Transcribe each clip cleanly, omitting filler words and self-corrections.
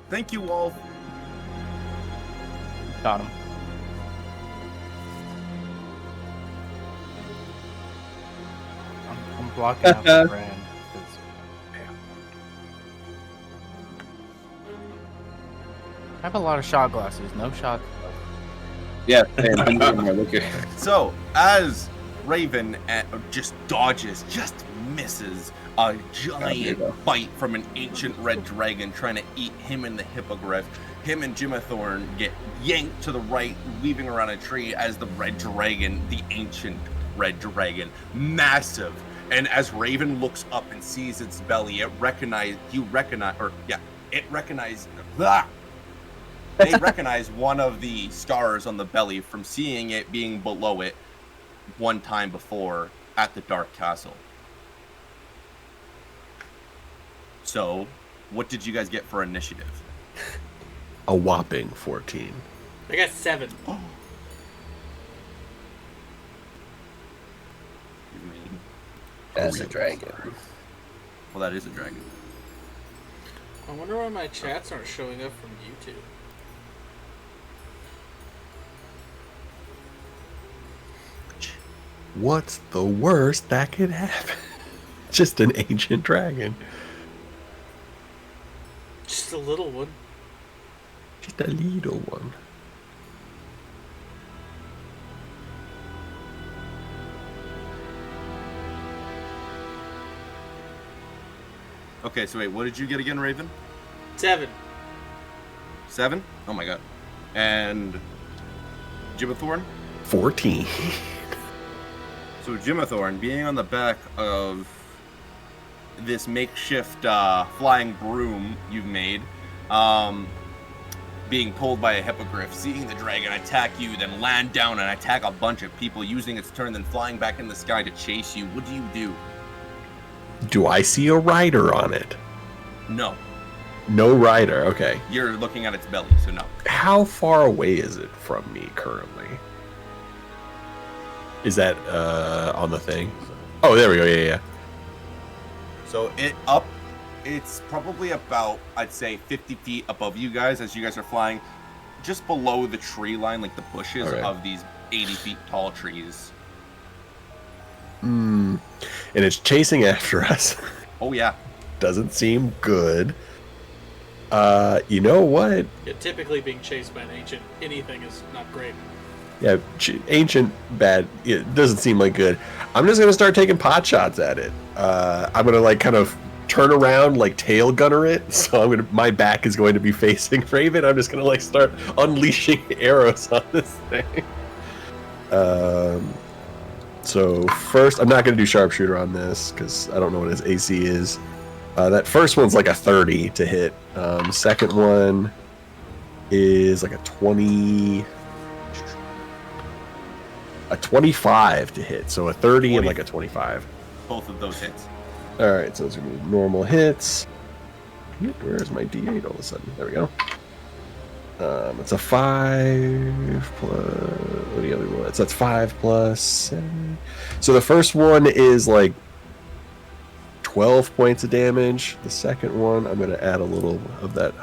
Thank you all. Got him. I'm blocking out the brand. I have a lot of shot glasses. No shot. Yeah, look here. So, as Raven just dodges, just misses a giant bite from an ancient red dragon trying to eat him and the hippogriff, him and Jimathorn get yanked to the right, weaving around a tree as the red dragon, the ancient red dragon, massive. And as Raven looks up and sees its belly, it recognizes they recognize one of the stars on the belly from seeing it being below it one time before at the Dark Castle. So, what did you guys get for initiative? A whopping 14. I got 7. Oh. As a dragon. Well, that is a dragon. I wonder why my chats aren't showing up from YouTube. What's the worst that could happen? Just an ancient dragon. Just a little one. Just a little one. Okay, so wait, what did you get again, Raven? 7. 7? Oh my god. And Jimathorn? 14. So Jimathorn, being on the back of this makeshift flying broom you've made, being pulled by a hippogriff, seeing the dragon attack you, then land down and attack a bunch of people, using its turn, then flying back in the sky to chase you, what do you do? Do I see a rider on it? No. No rider, okay. You're looking at its belly, so no. How far away is it from me currently? Is that on the thing? Oh, there we go, yeah. So it's probably about, I'd say, 50 feet above you guys as you guys are flying just below the tree line, like the bushes of these 80 feet tall trees. And it's chasing after us. Oh, yeah. Doesn't seem good. You know what? Yeah, typically being chased by an ancient anything is not great. Yeah, ancient bad. It doesn't seem like good. I'm just gonna start taking pot shots at it. I'm gonna like kind of turn around, like tail gunner it. So my back is going to be facing Raven. I'm just gonna like start unleashing arrows on this thing. So first, I'm not gonna do sharpshooter on this because I don't know what his AC is. That first one's like a 30 to hit. Second one is like a 25 to hit. So a 30 and like a 25. Both of those hits. All right, so those are gonna be normal hits. Where is my D8 all of a sudden? There we go. It's a 5 plus. What do you other ones? That's 5 plus 7. So the first one is like 12 points of damage. The second one, I'm gonna add a little of that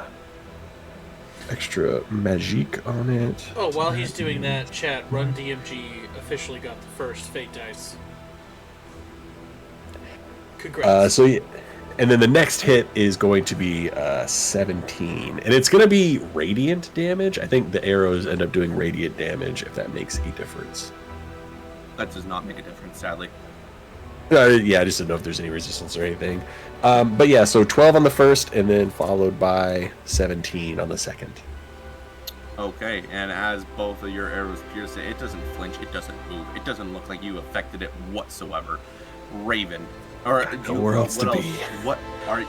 extra magique on it. Oh, while he's doing that, chat, Run DMG officially got the first Fate dice. Congrats. And then the next hit is going to be 17, and it's going to be radiant damage. I think the arrows end up doing radiant damage, if that makes a difference. That does not make a difference, sadly. Yeah, I just didn't know if there's any resistance or anything. But yeah, so 12 on the first, and then followed by 17 on the second. Okay, and as both of your arrows pierce it, it doesn't flinch, it doesn't move, it doesn't look like you affected it whatsoever. Raven. Or nowhere else to be.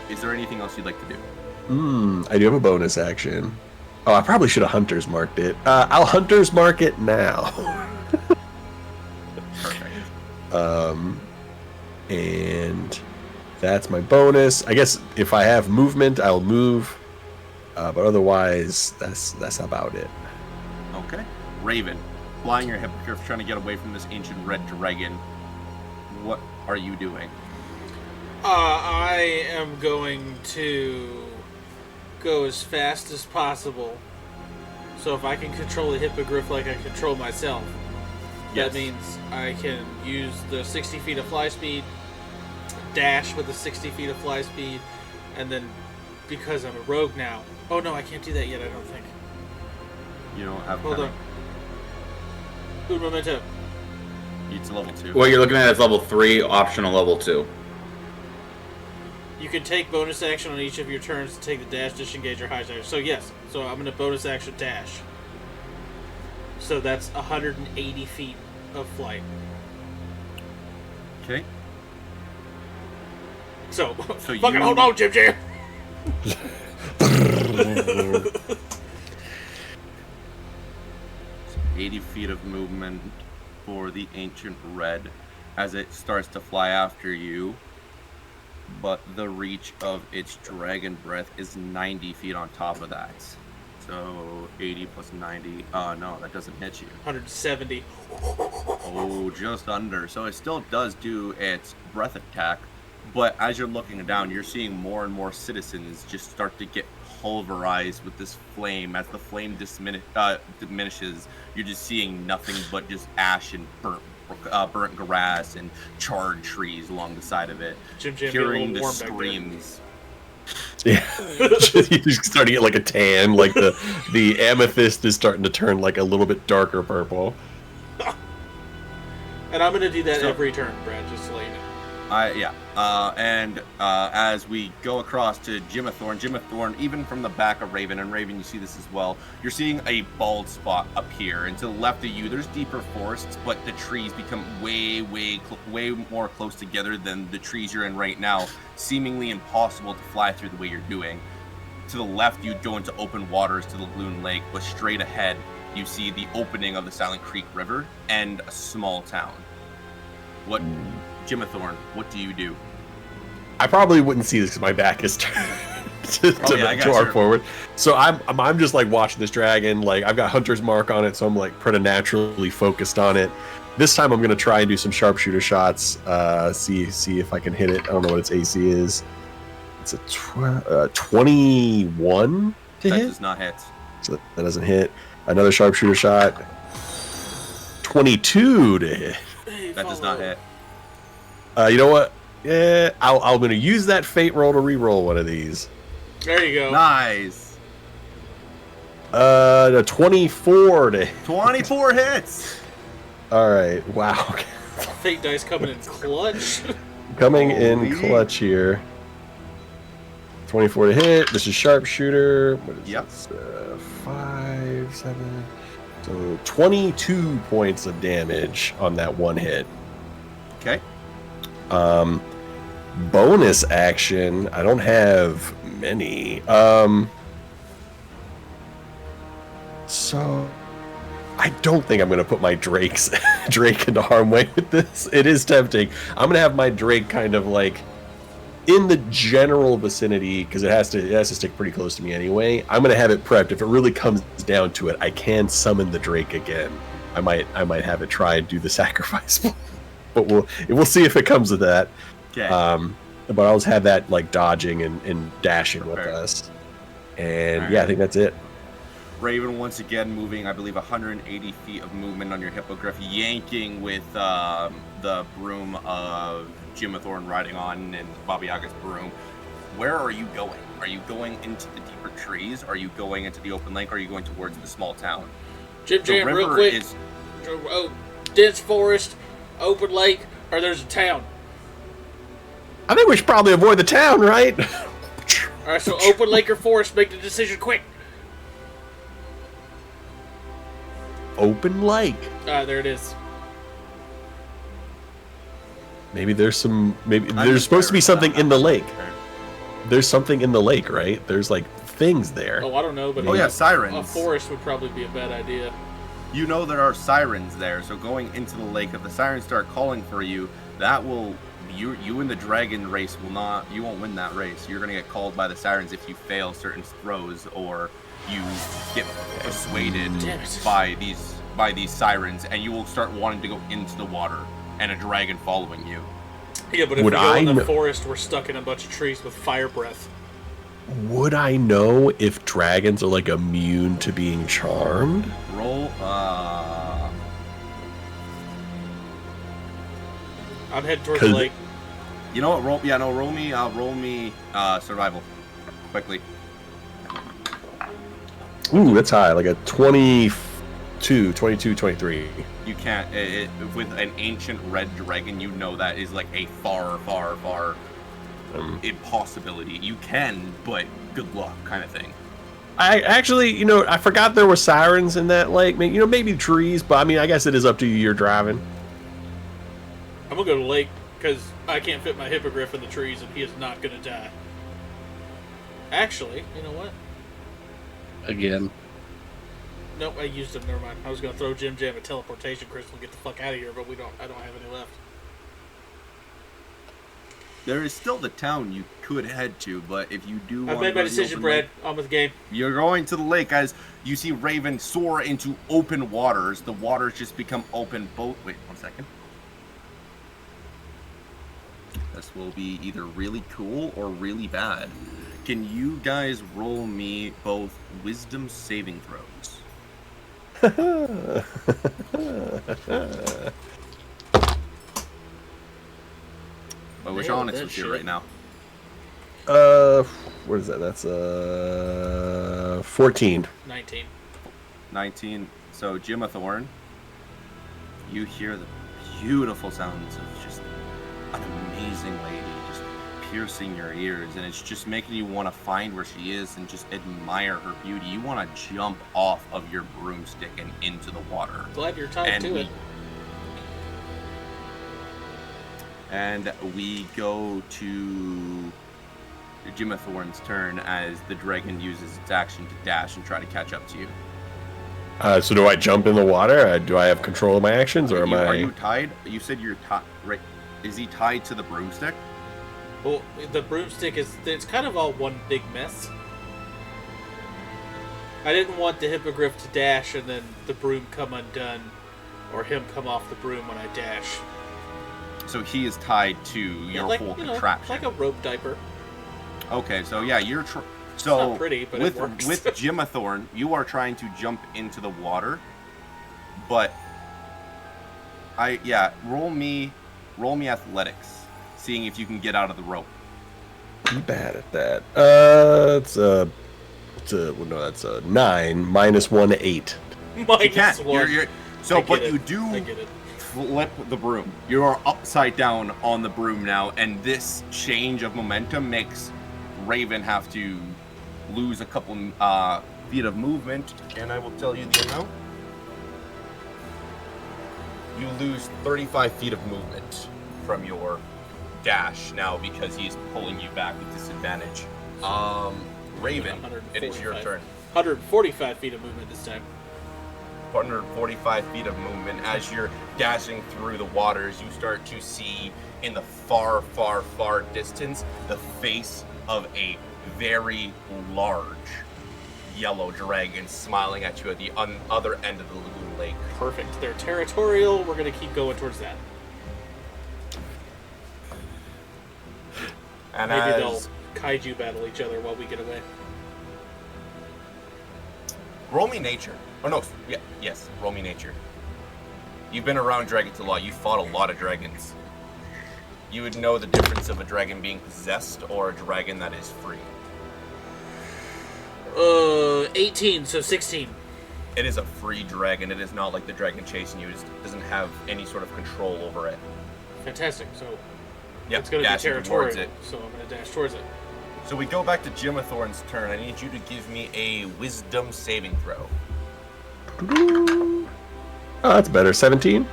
Is there anything else you'd like to do? I do have a bonus action. Oh, I probably should have Hunter's marked it. I'll Hunter's mark it now. Perfect. And that's my bonus. I guess if I have movement, I'll move. But otherwise, that's about it. Okay. Raven, flying your hippogriff, trying to get away from this ancient red dragon. What are you doing? I am going to go as fast as possible. So if I can control the hippogriff like I control myself, Yes. that means I can use the 60 feet of fly speed, dash with the 60 feet of fly speed, and then because I'm a rogue now. Oh no, I can't do that yet. I don't think. You don't have. Hold on. Un momento. It's level 2. What you're looking at is level 3, optional level 2. You can take bonus action on each of your turns to take the dash, disengage, or hijack. So yes, so I'm going to bonus action dash. So that's 180 feet of flight. Okay. So So fucking you- hold on, Jim Jam. 80 feet of movement for the Ancient Red as it starts to fly after you. But the reach of its dragon breath is 90 feet on top of that. So 80 plus 90. No, that doesn't hit you. 170. Oh, just under. So it still does do its breath attack. But as you're looking down, you're seeing more and more citizens just start to get pulverized with this flame. As the flame diminishes, you're just seeing nothing but just ash and burnt grass and charred trees along the side of it. Jim Jam, Hearing get a the little warm back there. screams. Yeah, you're starting to get like a tan. Like the amethyst is starting to turn like a little bit darker purple. And I'm going to do that So- every turn, Brad, just to let you know. As we go across to Jimathorn, even from the back of Raven, and Raven, you see this as well, you're seeing a bald spot appear. And to the left of you, there's deeper forests, but the trees become way more close together than the trees you're in right now, seemingly impossible to fly through the way you're doing. To the left, you'd go into open waters to the Loon Lake, but straight ahead, you see the opening of the Silent Creek River and a small town. What... Jimathorn, what do you do? I probably wouldn't see this because my back is turned I got far you. forward. So I'm just like watching this dragon. Like I've got Hunter's Mark on it, so I'm like preternaturally focused on it. This time I'm gonna try and do some sharpshooter shots. See if I can hit it. I don't know what its AC is. It's a 21 to That hit. does not hit. So that doesn't hit. Another sharpshooter shot. 22 to hit. Hey, That does not follow. hit. You know what? Yeah, I'm gonna use that fate roll to re-roll one of these. There you go. Nice. The 24 to. 24 hits. All right. Wow. Fate dice coming in clutch. Coming in Holy. clutch here. 24 to hit. This is sharpshooter. What is Yep. this? 5, 7. So 22 points of damage on that one hit. Okay. Bonus action. I don't have many. So I don't think I'm gonna put my Drake into harm way with this. It is tempting. I'm gonna have my Drake kind of like in the general vicinity because it has to stick pretty close to me anyway. I'm gonna have it prepped. If it really comes down to it, I can summon the Drake again. I might have it try and do the sacrifice, but we'll see if it comes to that. Okay. But I'll just have that like dodging and dashing with Fair. us. And Alright. yeah, I think that's it. Raven once again moving, I believe, 180 feet of movement on your hippogriff, yanking with the broom of Jimathorn riding on and Baba Yaga's broom. Where are you going? Are you going into the deeper trees? Are you going into the open lake? Or are you going towards the small town? Jim The Jam, real river quick. is Oh, dense forest, open lake, or there's a town. I think we should probably avoid the town, right? All right, so open lake or forest, make the decision quick. Open lake. There it is. Maybe there's some. Maybe I'm there's just supposed to be tired. something in the lake. Okay. There's something in the lake, right? There's like things there. Oh, I don't know, but Oh yeah, a sirens. forest would probably be a bad idea. You know there are sirens there, so going into the lake, if the sirens start calling for you, that will you and the dragon race will not. You won't win that race. You're gonna get called by the sirens if you fail certain throws or you get persuaded Damn it. by these sirens, and you will start wanting to go into the water and a dragon following you. Yeah, but if Would we go in I the kn- forest, we're stuck in a bunch of trees with fire breath. Would I know if dragons are like immune to being charmed? Roll. I'm heading towards the 'Cause- lake. You know what? Roll. Yeah, no. Roll me. Survival. Quickly. Ooh, that's high. Like a 22, 23. You can't. With an ancient red dragon, you know that is like a far impossibility. You can, but good luck, kind of thing. I actually, I forgot there were sirens in that lake. Maybe trees, but I mean, I guess it is up to you. You're driving. I'm gonna go to the lake because I can't fit my hippogriff in the trees, and he is not gonna die. Actually, you know what? Again. Nope, I used him. Never mind. I was gonna throw Jim Jam a teleportation crystal and get the fuck out of here, but I don't have any left. There is still the town you could head to, but if you do, I've made my decision, Brad. On with the game. You're going to the lake as you see Raven soar into open waters. The waters just become open boat. Wait, 1 second. This will be either really cool or really bad. Can you guys roll me both wisdom saving throws? But we're Nailed honest that with you shit. right now. What is that? That's 14. 19. 19. So, Gemma Thorn, you hear the beautiful sounds of just an amazing lady just piercing your ears, and it's just making you want to find where she is and just admire her beauty. You want to jump off of your broomstick and into the water. Glad you're tied to it. And we go to Gemma Thorn's turn as the dragon uses its action to dash and try to catch up to you. So do I jump in the water? Do I have control of my actions, or Are you am tied? You said you're tied, right? Is he tied to the broomstick? Well, the broomstick it's kind of all one big mess. I didn't want the hippogriff to dash and then the broom come undone, or him come off the broom when I dash. So he is tied to your like, whole you know, contraption. like a rope diaper. Okay, so yeah, you're so It's not pretty, but with it works. with Gemma Thorn, you are trying to jump into the water, but roll me athletics, seeing if you can get out of the rope. I bad at that? That's a 9 minus 1 8. You Minus can't. one. You're, I so, get but it. you do I get it. flip the broom. You are upside down on the broom now, and this change of momentum makes Raven have to lose a couple feet of movement, and I will tell you the amount. You lose 35 feet of movement from your dash now because he's pulling you back with disadvantage. Raven, it is your 145. turn. 145 feet of movement this time. 145 feet of movement. As you're dashing through the waters, you start to see in the far, far, far distance the face of a very large yellow dragon smiling at you at the other end of the lagoon lake. Perfect. They're territorial. We're going to keep going towards that. And Maybe as they'll kaiju battle each other while we get away. roll me nature. Oh no, yes, roll me nature. You've been around dragons a lot. You fought a lot of dragons. You would know the difference of a dragon being possessed or a dragon that is free. 18, so 16. It is a free dragon. It is not like the dragon chasing you. It doesn't have any sort of control over it. Fantastic. So Yeah, it's going to be dashing towards territorial. it. So I'm going to dash towards it. So we go back to Gemma Thorn's turn. I need you to give me a wisdom saving throw. Oh, that's better. 17.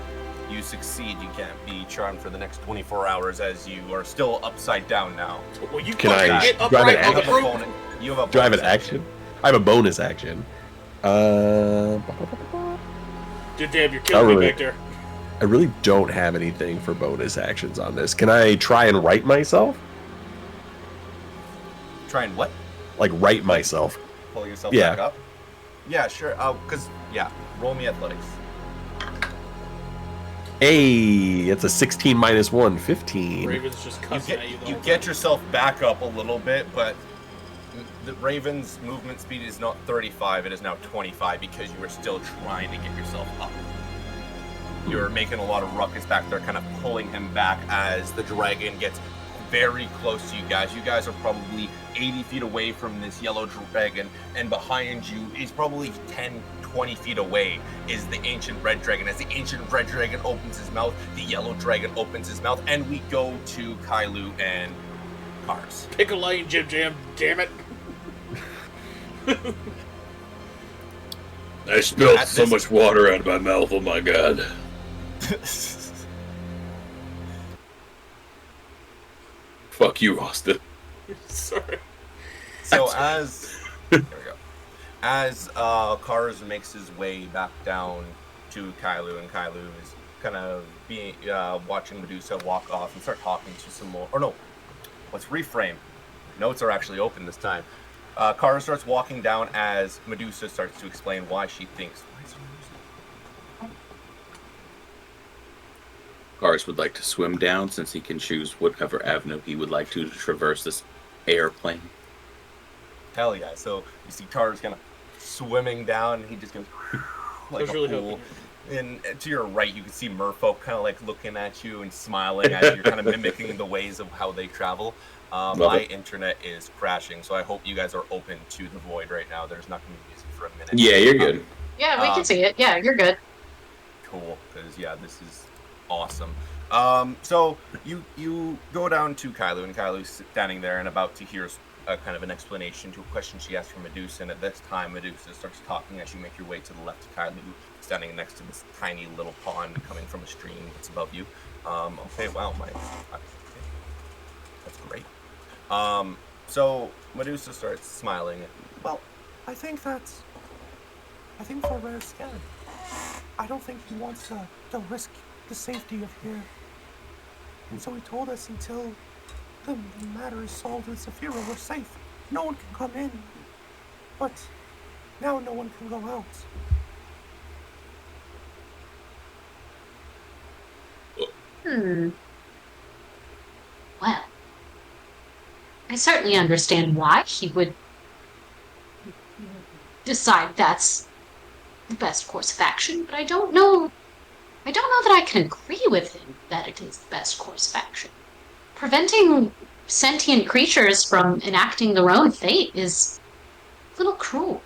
You succeed. You can't be charmed for the next 24 hours as you are still upside down now. Well, you Can fucking I get drive upright an on the action? broom. You have a Do I have an bonus action? I have a bonus action. Dude, damn, you're killing Oh, me really? back there. I really don't have anything for bonus actions on this. Can I try and right myself? Try and what? Like right myself. Pull yourself Yeah. back up? Yeah, sure. Roll me athletics. Hey, it's a 16 minus 1, 15. Raven's just cussing at you the You whole get time. yourself back up a little bit, but the Raven's movement speed is not 35, it is now 25 because you are still trying to get yourself up. You're making a lot of ruckus back there, kind of pulling him back as the dragon gets very close to you guys. You guys are probably 80 feet away from this yellow dragon, and behind you is probably 10, 20 feet away is the ancient red dragon. As the ancient red dragon opens his mouth, the yellow dragon opens his mouth, and we go to Kailu and Cars. Pick a lane, Jim Jam. Damn it. I spilled so much water out of my mouth. Oh my god. Fuck you, Austin. Sorry. So as there we go. As Cars makes his way back down to Kailu, and Kailu is kind of being watching Medusa walk off and start talking to some more. Or no, let's reframe. Notes are actually open this time. Kara starts walking down as Medusa starts to explain why she thinks. Cars would like to swim down since he can choose whatever avenue he would like to traverse this airplane. Hell yeah! So you see Cars kind of swimming down, and he just goes like a really pool. And to your right, you can see Merfolk kind of like looking at you and smiling as you're kind of mimicking the ways of how they travel. My internet is crashing, so I hope you guys are open to the void right now. There's not going to be music for a minute. Yeah, you're good. Yeah, we can see it. Yeah, you're good. Cool, because yeah, this is awesome. So you go down to Kailu, and Kailu's standing there and about to hear a kind of an explanation to a question she asked from Medusa. And at this time, Medusa starts talking as you make your way to the left to Kailu, standing next to this tiny little pond coming from a stream that's above you. Okay, wow, that's great. So Medusa starts smiling. Well, I think Ferrer's scared. I don't think he wants to risk the safety of here. And so he told us until the matter is solved with Saphira, we're safe. No one can come in. But now no one can go out. Well, I certainly understand why he would decide that's the best course of action, but I don't know that I can agree with him that it is the best course of action. Preventing sentient creatures from enacting their own fate is a little cruel.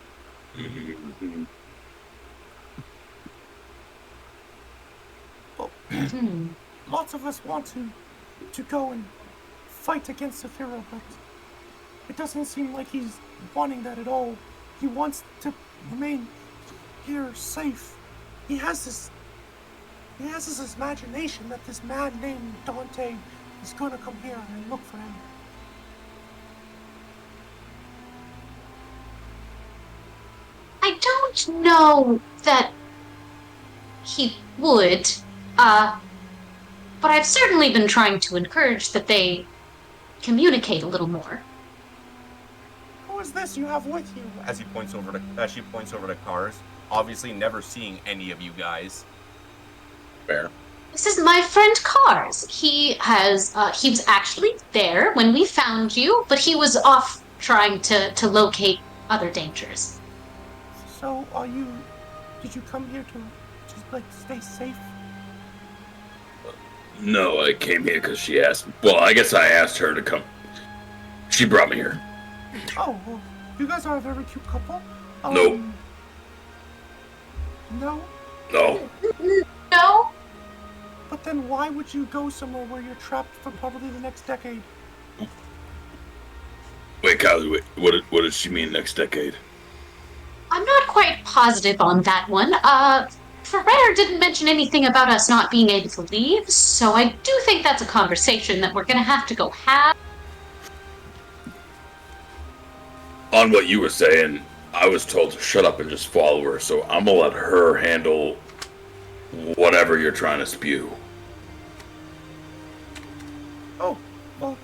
Lots of us want to go and fight against Saphira, but it doesn't seem like he's wanting that at all. He wants to remain here safe. He has this imagination that this man named Dante is gonna come here and look for him. I don't know that he would, but I've certainly been trying to encourage that they communicate a little more. Who is this you have with you? As she points over to Cars, obviously never seeing any of you guys. Fair. This is my friend Cars. He was actually there when we found you, but he was off trying to locate other dangers. So did you come here to just like stay safe? No, I came here because she asked. Well, I guess I asked her to come. She brought me here. Oh, well, you guys are a very cute couple. No. No? No. No? But then why would you go somewhere where you're trapped for probably the next decade? Wait, Kylie, wait. What does she mean next decade? I'm not quite positive on that one. Ferrer didn't mention anything about us not being able to leave, so I do think that's a conversation that we're gonna have to go have. On what you were saying, I was told to shut up and just follow her, so I'm gonna let her handle whatever you're trying to spew. Oh, well,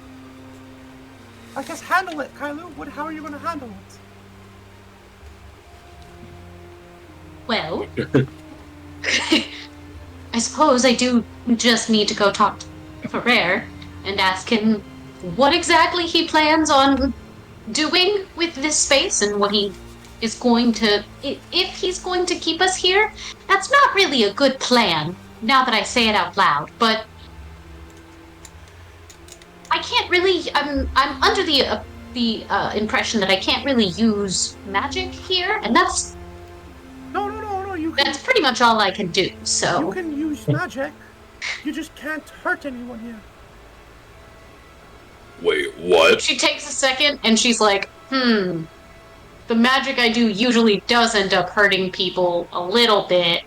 I guess handle it, Kailu. How are you going to handle it? Well, I suppose I do just need to go talk to Ferrer and ask him what exactly he plans on doing with this space and what he is going to, if he's going to keep us here, that's not really a good plan, now that I say it out loud, but I can't really, I'm under the impression that I can't really use magic here, and that's No, you can, pretty much all I can do, so. you can use magic. You just can't hurt anyone here. Wait, what? She takes a second and she's like, the magic I do usually does end up hurting people a little bit.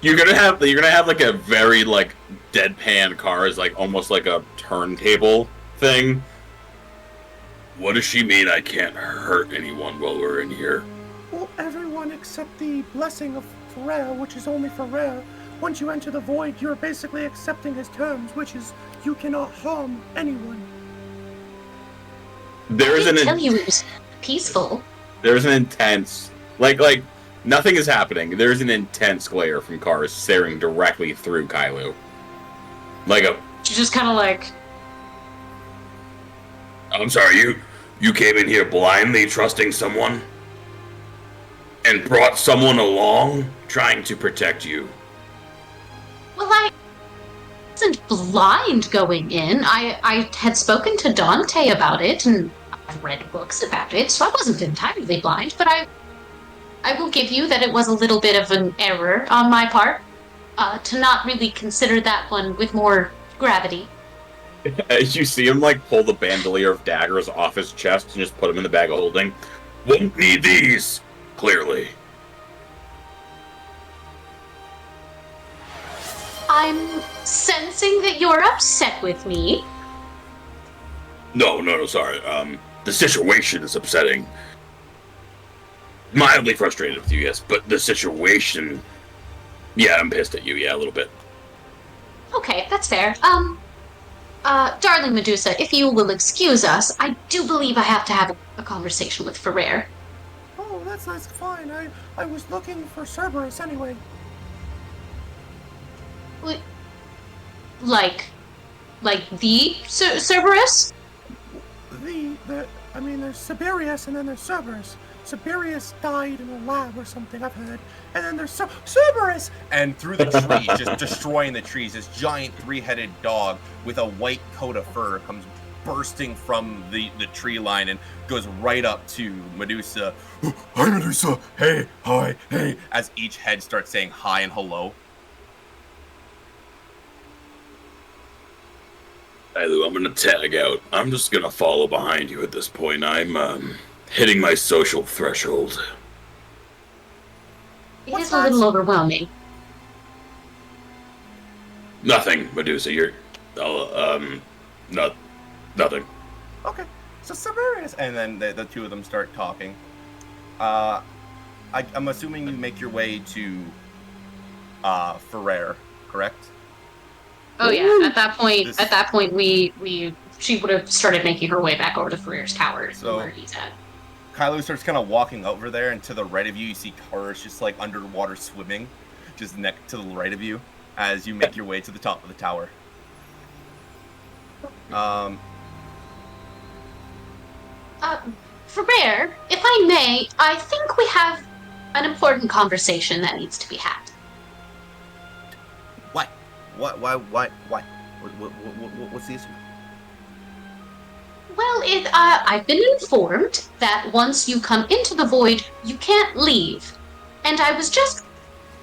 You're gonna have like a very like deadpan cars, like almost like a turntable thing. What does she mean I can't hurt anyone while we're in here? Well, everyone except the blessing of Ferrer, which is only Ferrer. Once you enter the void, you're basically accepting his terms, which is you cannot harm anyone. There's I an didn't tell you it was peaceful. there's an intense like nothing is happening. There's an intense glare from cars staring directly through Kylo. Like a She's just kind of like, I'm sorry, you came in here blindly trusting someone? And brought someone along trying to protect you? well, I wasn't blind going in. I had spoken to Dante about it, and I've read books about it, so I wasn't entirely blind, but I will give you that it was a little bit of an error on my part, to not really consider that one with more gravity. as you see him like pull the bandolier of daggers off his chest and just put them in the bag of holding. Won't need these, clearly. I'm sensing that you're upset with me. No, sorry. The situation is upsetting. Mildly frustrated with you, yes, but the situation... Yeah, I'm pissed at you, yeah, a little bit. Okay, that's fair. Darling Medusa, if you will excuse us, I do believe I have to have a conversation with Ferrer. Oh, that's fine. I was looking for Cerberus anyway. Like the Cerberus? There's Siberius and then there's Cerberus. Siberius died in a lab or something, I've heard. And then there's Cerberus! And through the tree, just destroying the trees, this giant three-headed dog with a white coat of fur comes bursting from the tree line and goes right up to Medusa. Hi, Medusa! Hey, hi, hey! As each head starts saying hi and hello. Hey, Lou, I'm gonna tag out. I'm just gonna follow behind you at this point. I'm, hitting my social threshold. It is a little overwhelming. Nothing, Medusa, nothing. Okay, so Siberius, and then the two of them start talking. I'm assuming you make your way to Ferrer, correct? Oh yeah, at that point, she would have started making her way back over to Ferrer's tower, So- where he's at. Kylo starts kind of walking over there, and to the right of you, you see Kars just like underwater swimming, just next to the right of you, as you make your way to the top of the tower. Ferrer, if I may, I think we have an important conversation that needs to be had. Why? What's the issue? Well, I've been informed that once you come into the void, you can't leave. And I was just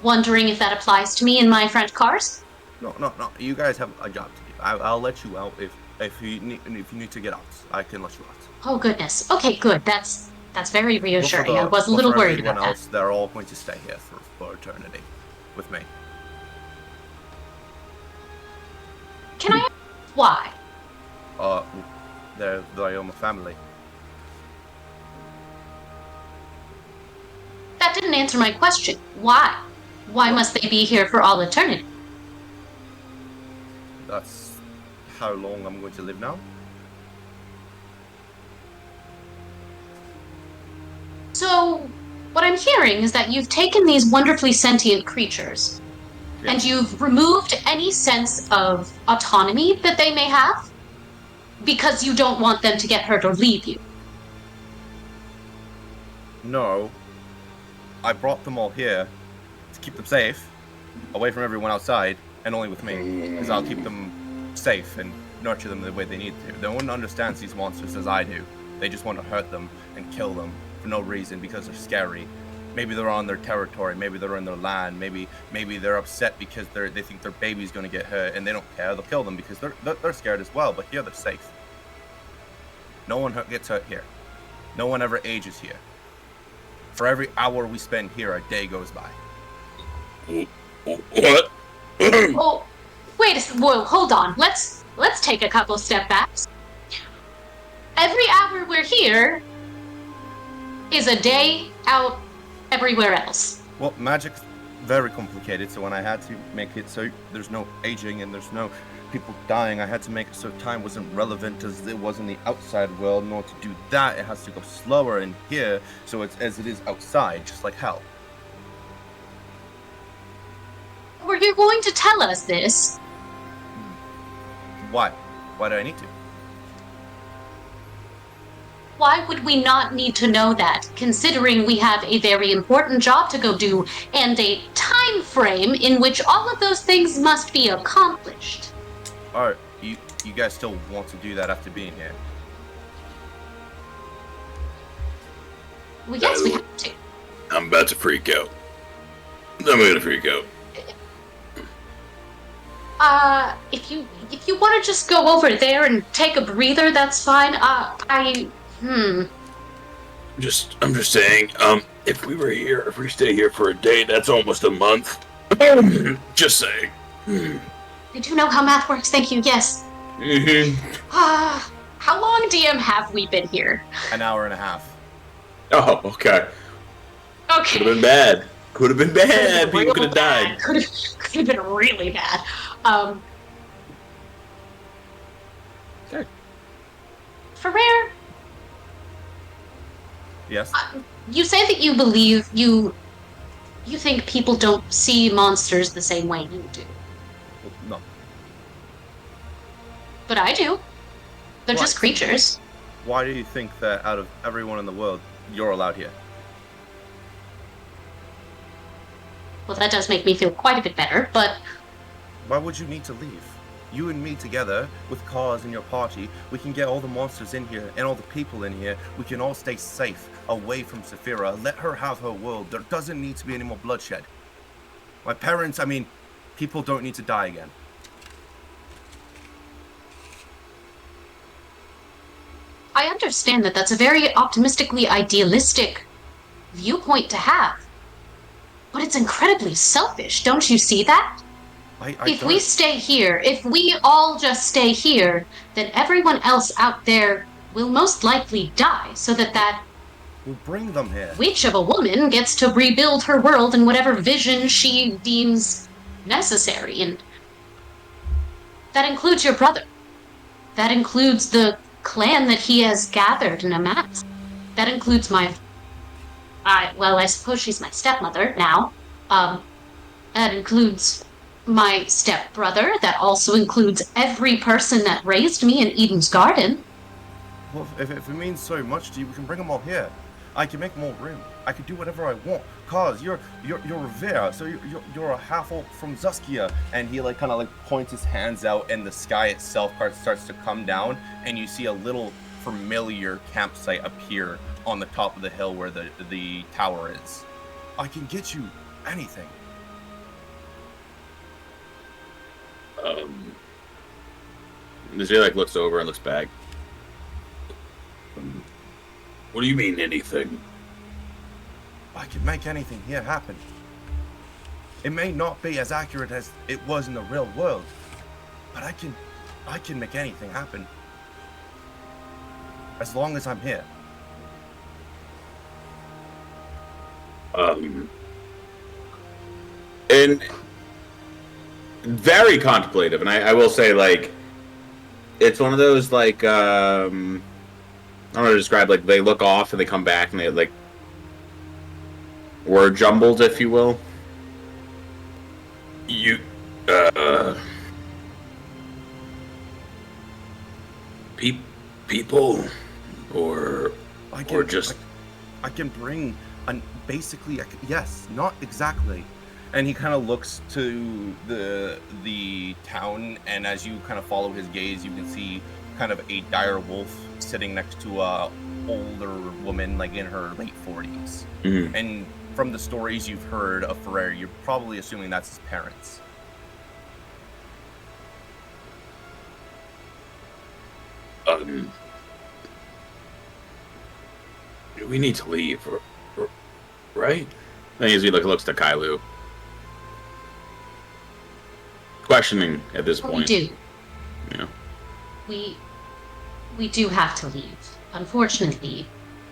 wondering if that applies to me and my friend Kars. No. You guys have a job to do. I'll let you out if you need to get out. I can let you out. Oh goodness. Okay, good. That's very But reassuring. I was a little for worried everyone about else, they're all going to stay here for eternity with me. that. Can I ask why? They're my family. That didn't answer my question. Why? Why must they be here for all eternity? That's how long I'm going to live now. So, what I'm hearing is that you've taken these wonderfully sentient creatures, and you've removed any sense of autonomy that they may have? because you don't want them to get hurt or leave you. No. I brought them all here to keep them safe, away from everyone outside, and only with me, because I'll keep them safe and nurture them the way they need to. No one understands these monsters as I do. They just want to hurt them and kill them for no reason because they're scary. Maybe they're on their territory, maybe they're in their land, maybe they're upset because they think their baby's going to get hurt and they don't care. They'll kill them because they're scared as well, but here they're safe. No one gets hurt here. No one ever ages here. For every hour we spend here, a day goes by. What? Oh, whoa, hold on. Let's take a couple step backs. Every hour we're here is a day out everywhere else. Well, magic's very complicated, so when I had to make it so there's no aging and there's no people dying, I had to make it so time wasn't relevant as it was in the outside world. In order to do that, it has to go slower in here, so it's as it is outside, just like hell. Were you going to tell us this? Why? Why do I need to? Why would we not need to know that, considering we have a very important job to go do and a time frame in which all of those things must be accomplished? Alright, you guys still want to do that after being here? Well, yes, we have to. I'm about to freak out. I'm gonna freak out. If you want to just go over there and take a breather, that's fine. I'm just saying, if we stay here for a day, that's almost a month. Just saying. I do know how math works, thank you, yes. How long, DM, have we been here? An hour and a half. Oh, okay. Okay. Could have been bad. Could have been bad. People could have died. Could have been really bad. Okay. Ferrer, Yes? you say that you believe you think people don't see monsters the same way you do. Well, no. But I do. They're What? just creatures. Why do you think that out of everyone in the world, you're allowed here? Well, that does make me feel quite a bit better, but Why would you need to leave? You and me together, with Cause and your party, we can get all the monsters in here and all the people in here. We can all stay safe, away from Saphira. Let her have her world. There doesn't need to be any more bloodshed. My parents, people don't need to die again. I understand that that's a very optimistically idealistic viewpoint to have. But it's incredibly selfish, don't you see that? If we stay here, if we all just stay here, then everyone else out there will most likely die, so that We'll bring them here. witch of a woman gets to rebuild her world in whatever vision she deems necessary, and that includes your brother. That includes the clan that he has gathered and amassed. That includes I suppose she's my stepmother now. That includes my stepbrother. That also includes every person that raised me in Eden's Garden. Well, if it means so much to you, we can bring them all here. I can make more room. I can do whatever I want. Cause you're Rivera, so you're a half-orc from Zuskia, and he kind of points his hands out, and the sky itself starts to come down, and you see a little familiar campsite appear on the top of the hill where the tower is. I can get you anything. Nazir looks over and looks back. What do you mean, anything? I can make anything here happen. It may not be as accurate as it was in the real world, but I can make anything happen. As long as I'm here. And very contemplative, and I will say, it's one of those, I don't know how to describe, they look off and they come back and they, word jumbled, if you will. people, or I or just I can bring basically yes, not exactly. And he kind of looks to the town, and as you kind of follow his gaze, you can see kind of a dire wolf sitting next to a older woman, like in her late 40s. Mhm. And from the stories you've heard of Ferrer, you're probably assuming that's his parents. We need to leave, right? I think as he looks to Kailu. Questioning at this We point. do. Yeah. We do have to leave. Unfortunately,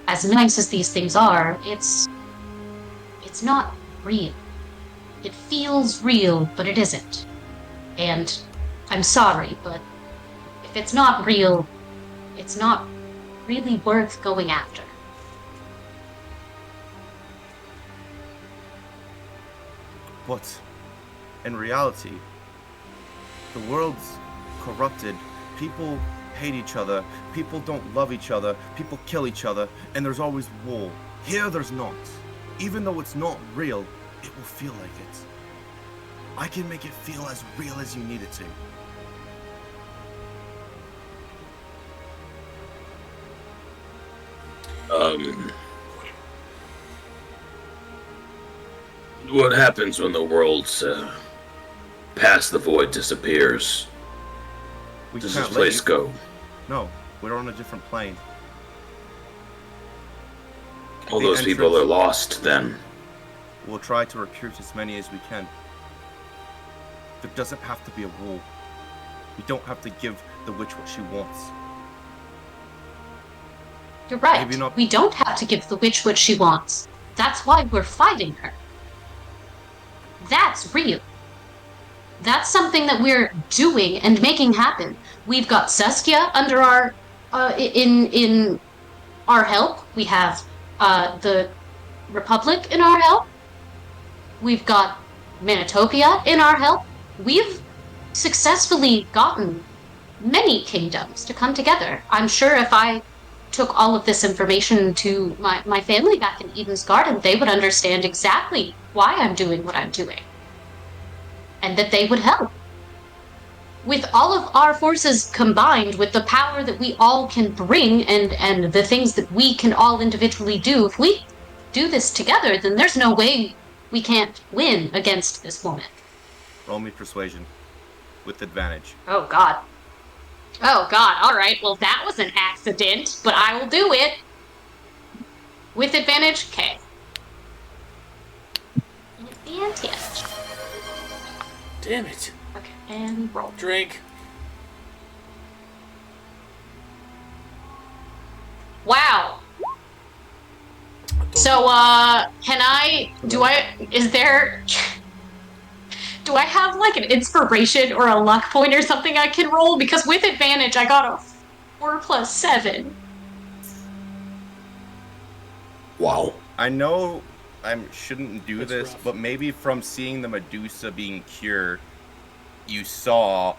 as nice as these things are, it's not real. It feels real, but it isn't. And I'm sorry, but if it's not real, it's not really worth going after. But in reality, the world's corrupted. People hate each other. People don't love each other. People kill each other. And there's always war. Here, there's not. Even though it's not real, it will feel like it. I can make it feel as real as you need it to. What happens when the world's past the void disappears? We Does can't this place leave. go? No, we're on a different plane. All The those people entrance- are lost then. We'll try to recruit as many as we can. There doesn't have to be a war. We don't have to give the witch what she wants. You're right. Maybe not- We don't have to give the witch what she wants. That's why we're fighting her. That's real. That's something that we're doing and making happen. We've got Saskia under our in our help. We have the Republic in our help. We've got Manitopia in our help. We've successfully gotten many kingdoms to come together. I'm sure if I took all of this information to my family back in Eden's Garden, they would understand exactly why I'm doing what I'm doing. And that they would help. With all of our forces combined, with the power that we all can bring and the things that we can all individually do, if we do this together, then there's no way we can't win against this woman. Roll me persuasion. With advantage. Oh god. Oh god, alright, well that was an accident, but I will do it. With advantage? Okay. Advantage. Damn it. Okay, and roll. Drink. Wow. So, do I have like an inspiration or a luck point or something I can roll? Because with advantage, I got a 4 + 7. Wow. I know I shouldn't do That's this, rough. but maybe from seeing the Medusa being cured, you saw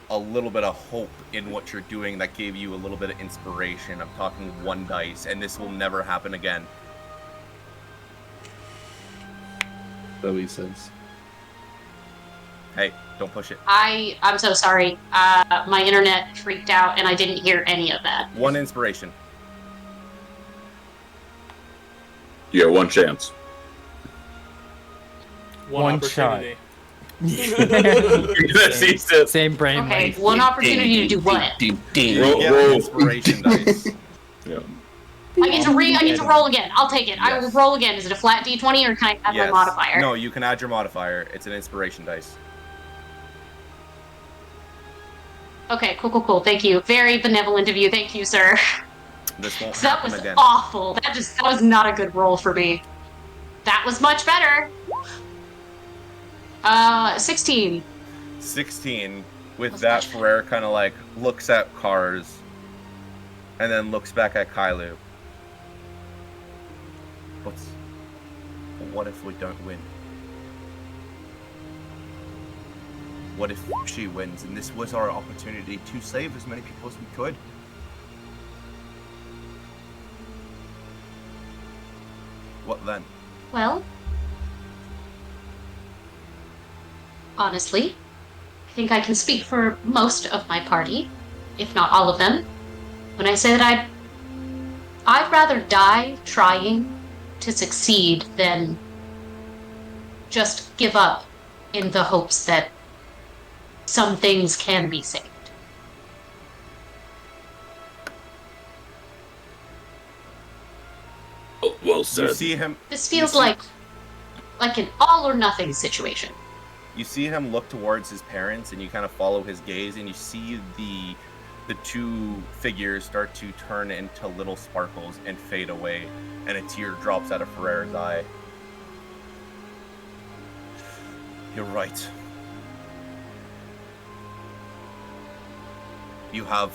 a little bit of hope in what you're doing that gave you a little bit of inspiration. I'm talking 1 dice, and this will never happen again. That makes sense. Hey, don't push it. I'm so sorry. My internet freaked out and I didn't hear any of that. 1 inspiration. You have one chance. One shot. opportunity. That seems to Same brain. Okay, waves. one opportunity to do what? You roll. get an inspiration dice. Yeah. I get to roll again. I'll take it. I will roll again. Is it a flat D20 or can I add my modifier? No, you can add your modifier. It's an inspiration dice. Okay, cool. Thank you. Very benevolent of you. Thank you, sir. This won't That happen was again. awful. That was not a good roll for me. That was much better. 16. 16. With That's that, much better. Ferrer kind of like looks at Cars and then looks back at Kailu. But what if we don't win? What if she wins and this was our opportunity to save as many people as we could? What then? Well, honestly, I think I can speak for most of my party, if not all of them, when I say that I'd rather die trying to succeed than just give up in the hopes that some things can be saved. Oh, well You said. see him. This feels You see- like an all or nothing situation. You see him look towards his parents, and you kind of follow his gaze, and you see the two figures start to turn into little sparkles and fade away, and a tear drops out of Ferrer's eye. You're right. You have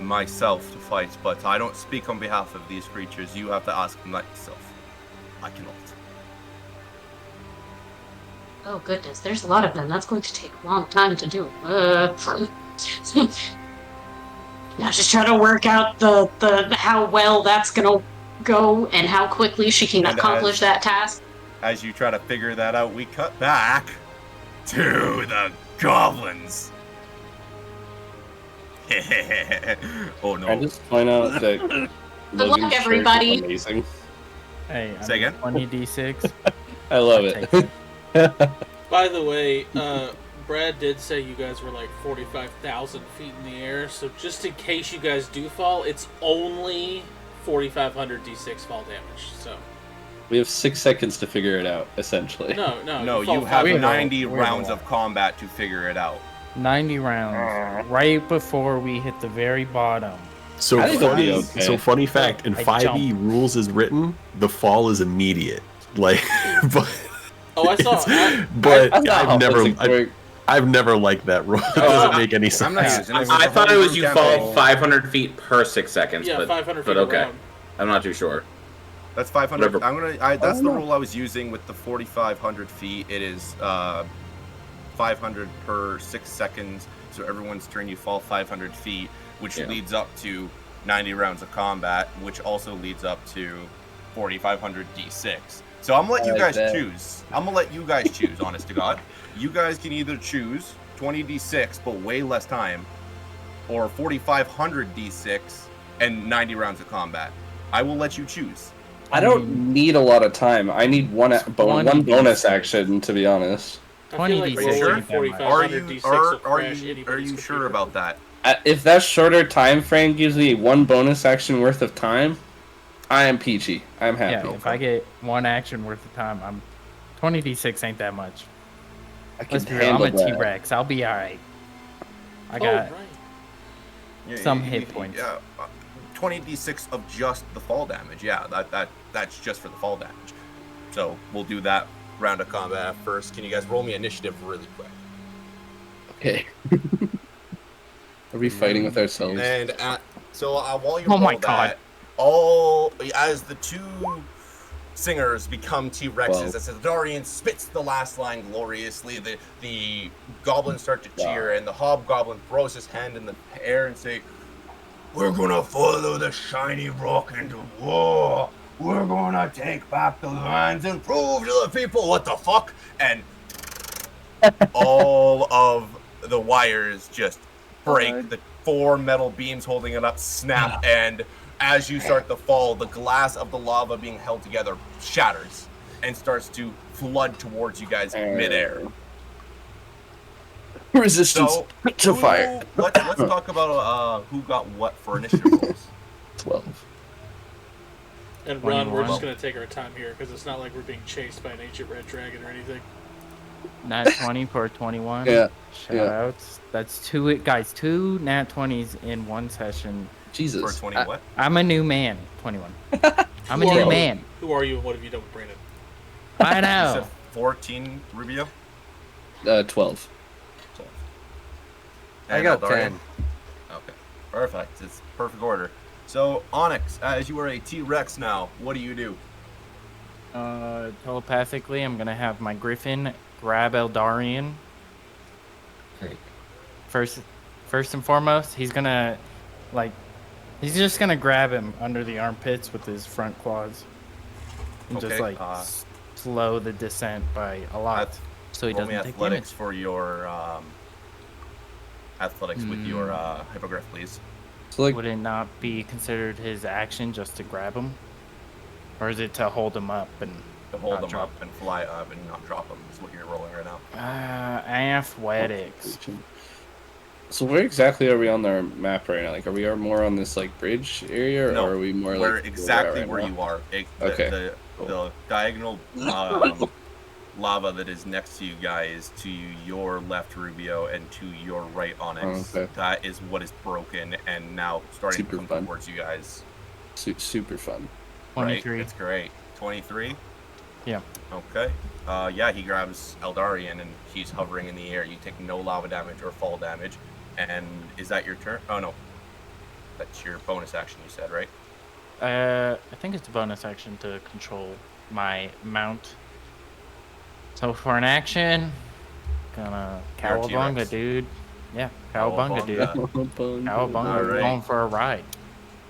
myself to fight, but I don't speak on behalf of these creatures. You have to ask them that yourself. I cannot. Oh goodness, there's a lot of them. That's going to take a long time to do. Now just try to work out the how well that's gonna go and how quickly she can And accomplish that task. As you try to figure that out, we cut back to the goblins. Oh I no. just point out that luck, Logan's shirt is everybody. amazing. Hey, Say again? 20d6. I love I'll it. take By the way, Brad did say you guys were like 45,000 feet in the air, so just in case you guys do fall, it's only 4,500 d6 fall damage. So We have 6 seconds to figure it out, essentially. No, fall you have We're 90 the rounds one. of combat to figure it out. 90 rounds, right before we hit the very bottom. So I think it'll be funny, okay. so funny fact, in I 5e rules is written, the fall is immediate. Like, but Oh, I saw. but That's not how physics work. I've never liked that rule. It doesn't make any sense. I'm not using it. I thought it was you fall Campaign. 500 feet per 6 seconds, Yeah, but 500 feet but okay. around. I'm not too sure. That's 500. Whatever. That's the rule I was using with the 4,500 feet. It is 500 per 6 seconds. So everyone's turn, you fall 500 feet, which Yeah. leads up to 90 rounds of combat, which also leads up to 4,500 d6. So I'm gonna let you like guys that. choose. I'm gonna let you guys choose. Honest to God, you guys can either choose 20 d6 but way less time, or 4,500 d6 and 90 rounds of combat. I will let you choose. I don't need a lot of time. I need one bonus action, to be honest. I 20 feel like d6 rolling ain't that much. 4,500 d6 will crash Are anybody's you sure computer. about that? If that shorter time frame gives me one bonus action worth of time, I am peachy. I'm happy. Yeah, if I get one action worth of time, I'm 20d6 ain't that much. I can Let's be real, I'm handle a that. T-Rex. I'll be alright. I Oh, got right. Yeah, Some hit points. Yeah, 20 d6 of just the fall damage. Yeah, that's just for the fall damage. So we'll do that round of combat first. Can you guys roll me initiative really quick? Okay. Are we fighting with ourselves? And while you Oh roll my that, God. as the two singers become T-Rexes, Wow. as the Darian spits the last line gloriously, the goblins start to cheer, and the hobgoblin throws his hand in the air and say, "We're gonna follow the shiny rock into war. We're gonna take back the lands and prove to the people what the fuck." And all of the wires just break. The 4 metal beams holding it up snap, and as you start to fall, the glass of the lava being held together shatters and starts to flood towards you guys midair. Resistance So, to fire. Let's talk about who got what for initiative rolls. 12. And Ron, we're 21. just gonna take our time here because it's not like we're being chased by an ancient red dragon or anything. nat 20 for 21. Yeah. Shout outs. That's two nat 20s in one session. For Jesus. 20 what? I'm a new man. 21. I'm a Who new are you? man. Who are you and what have you done with Brandon? I You know. said 14, Rubio? 12. And got Eldarian? 10. Okay, perfect. It's perfect order. So, Onyx, as you are a T-Rex now, what do you do? Telepathically, I'm gonna have my Griffin grab Eldarian. Great. First and foremost, he's just gonna grab him under the armpits with his front claws. and just Okay, like slow the descent by a lot, so he roll me doesn't take athletics damage. for your athletics with your hippogriff, please. So like, Would it not be considered his action just to grab him, or is it to hold him up and To hold not them drop? up and fly up and not drop them is what you're rolling right now. Athletics. so where exactly are we on our map right now? Like, are we more on this like bridge area, or No, are we more We're like exactly right where now? you are. Okay. The diagonal lava that is next to you guys, to your left, Rubio, and to your right, Onyx. Okay. That is what is broken and now starting Super to come fun. towards you guys. Super fun. 23. Right? It's great. 23? Yeah. Okay. Yeah, he grabs Eldarian and he's hovering in the air. You take no lava damage or fall damage. And is that your turn? Oh, no. That's your bonus action, you said, right? I think it's a bonus action to control my mount. So for an action, gonna You're a cowabunga, T-Rex. dude. Yeah, cowabunga, dude. Cowabunga, All we're right. going for a ride.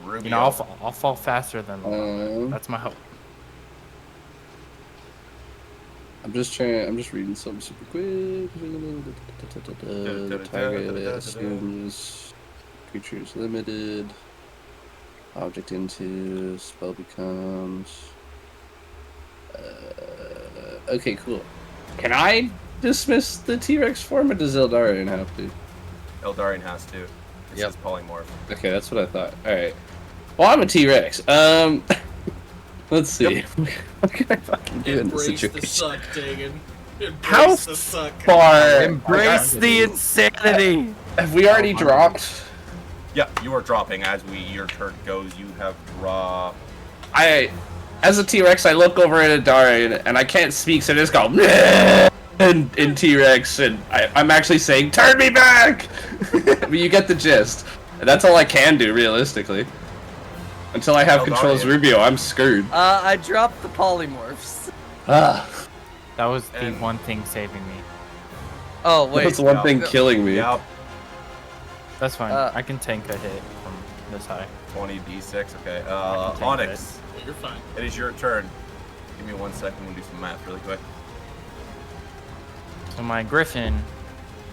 Rubio. You know, I'll fall faster than that's my hope. I'm just reading something super quick. Target assumes creatures limited. Object into spell becomes. Okay, cool. Can I dismiss the T-Rex form, or does Eldarian have to? Eldarian has to. This Yep. is polymorph. Okay, that's what I thought. All right. Well, I'm a T-Rex. Let's see. What can I fucking do in this Embrace the situation? suck, Dagon. Embrace How the suck. far Embrace the insanity. have we already dropped? Yeah, you are dropping as your turn goes. You have dropped. As a T-Rex, I look over at Eldarian, and I can't speak, so I just go in T-Rex, and I'm actually saying, "Turn me back!" But you get the gist. And that's all I can do, realistically. Until I have control as Rubio, I'm screwed. I dropped the polymorphs. Ah, That was the And- one thing saving me. Oh wait. that's one yeah. thing killing me. Yep. That's fine. Uh, I can tank a hit from this high. 20d6. Okay. can take Onyx, Yeah, you're fine. it is your turn. Give me 1 second. We'll do some math really quick. So my Griffin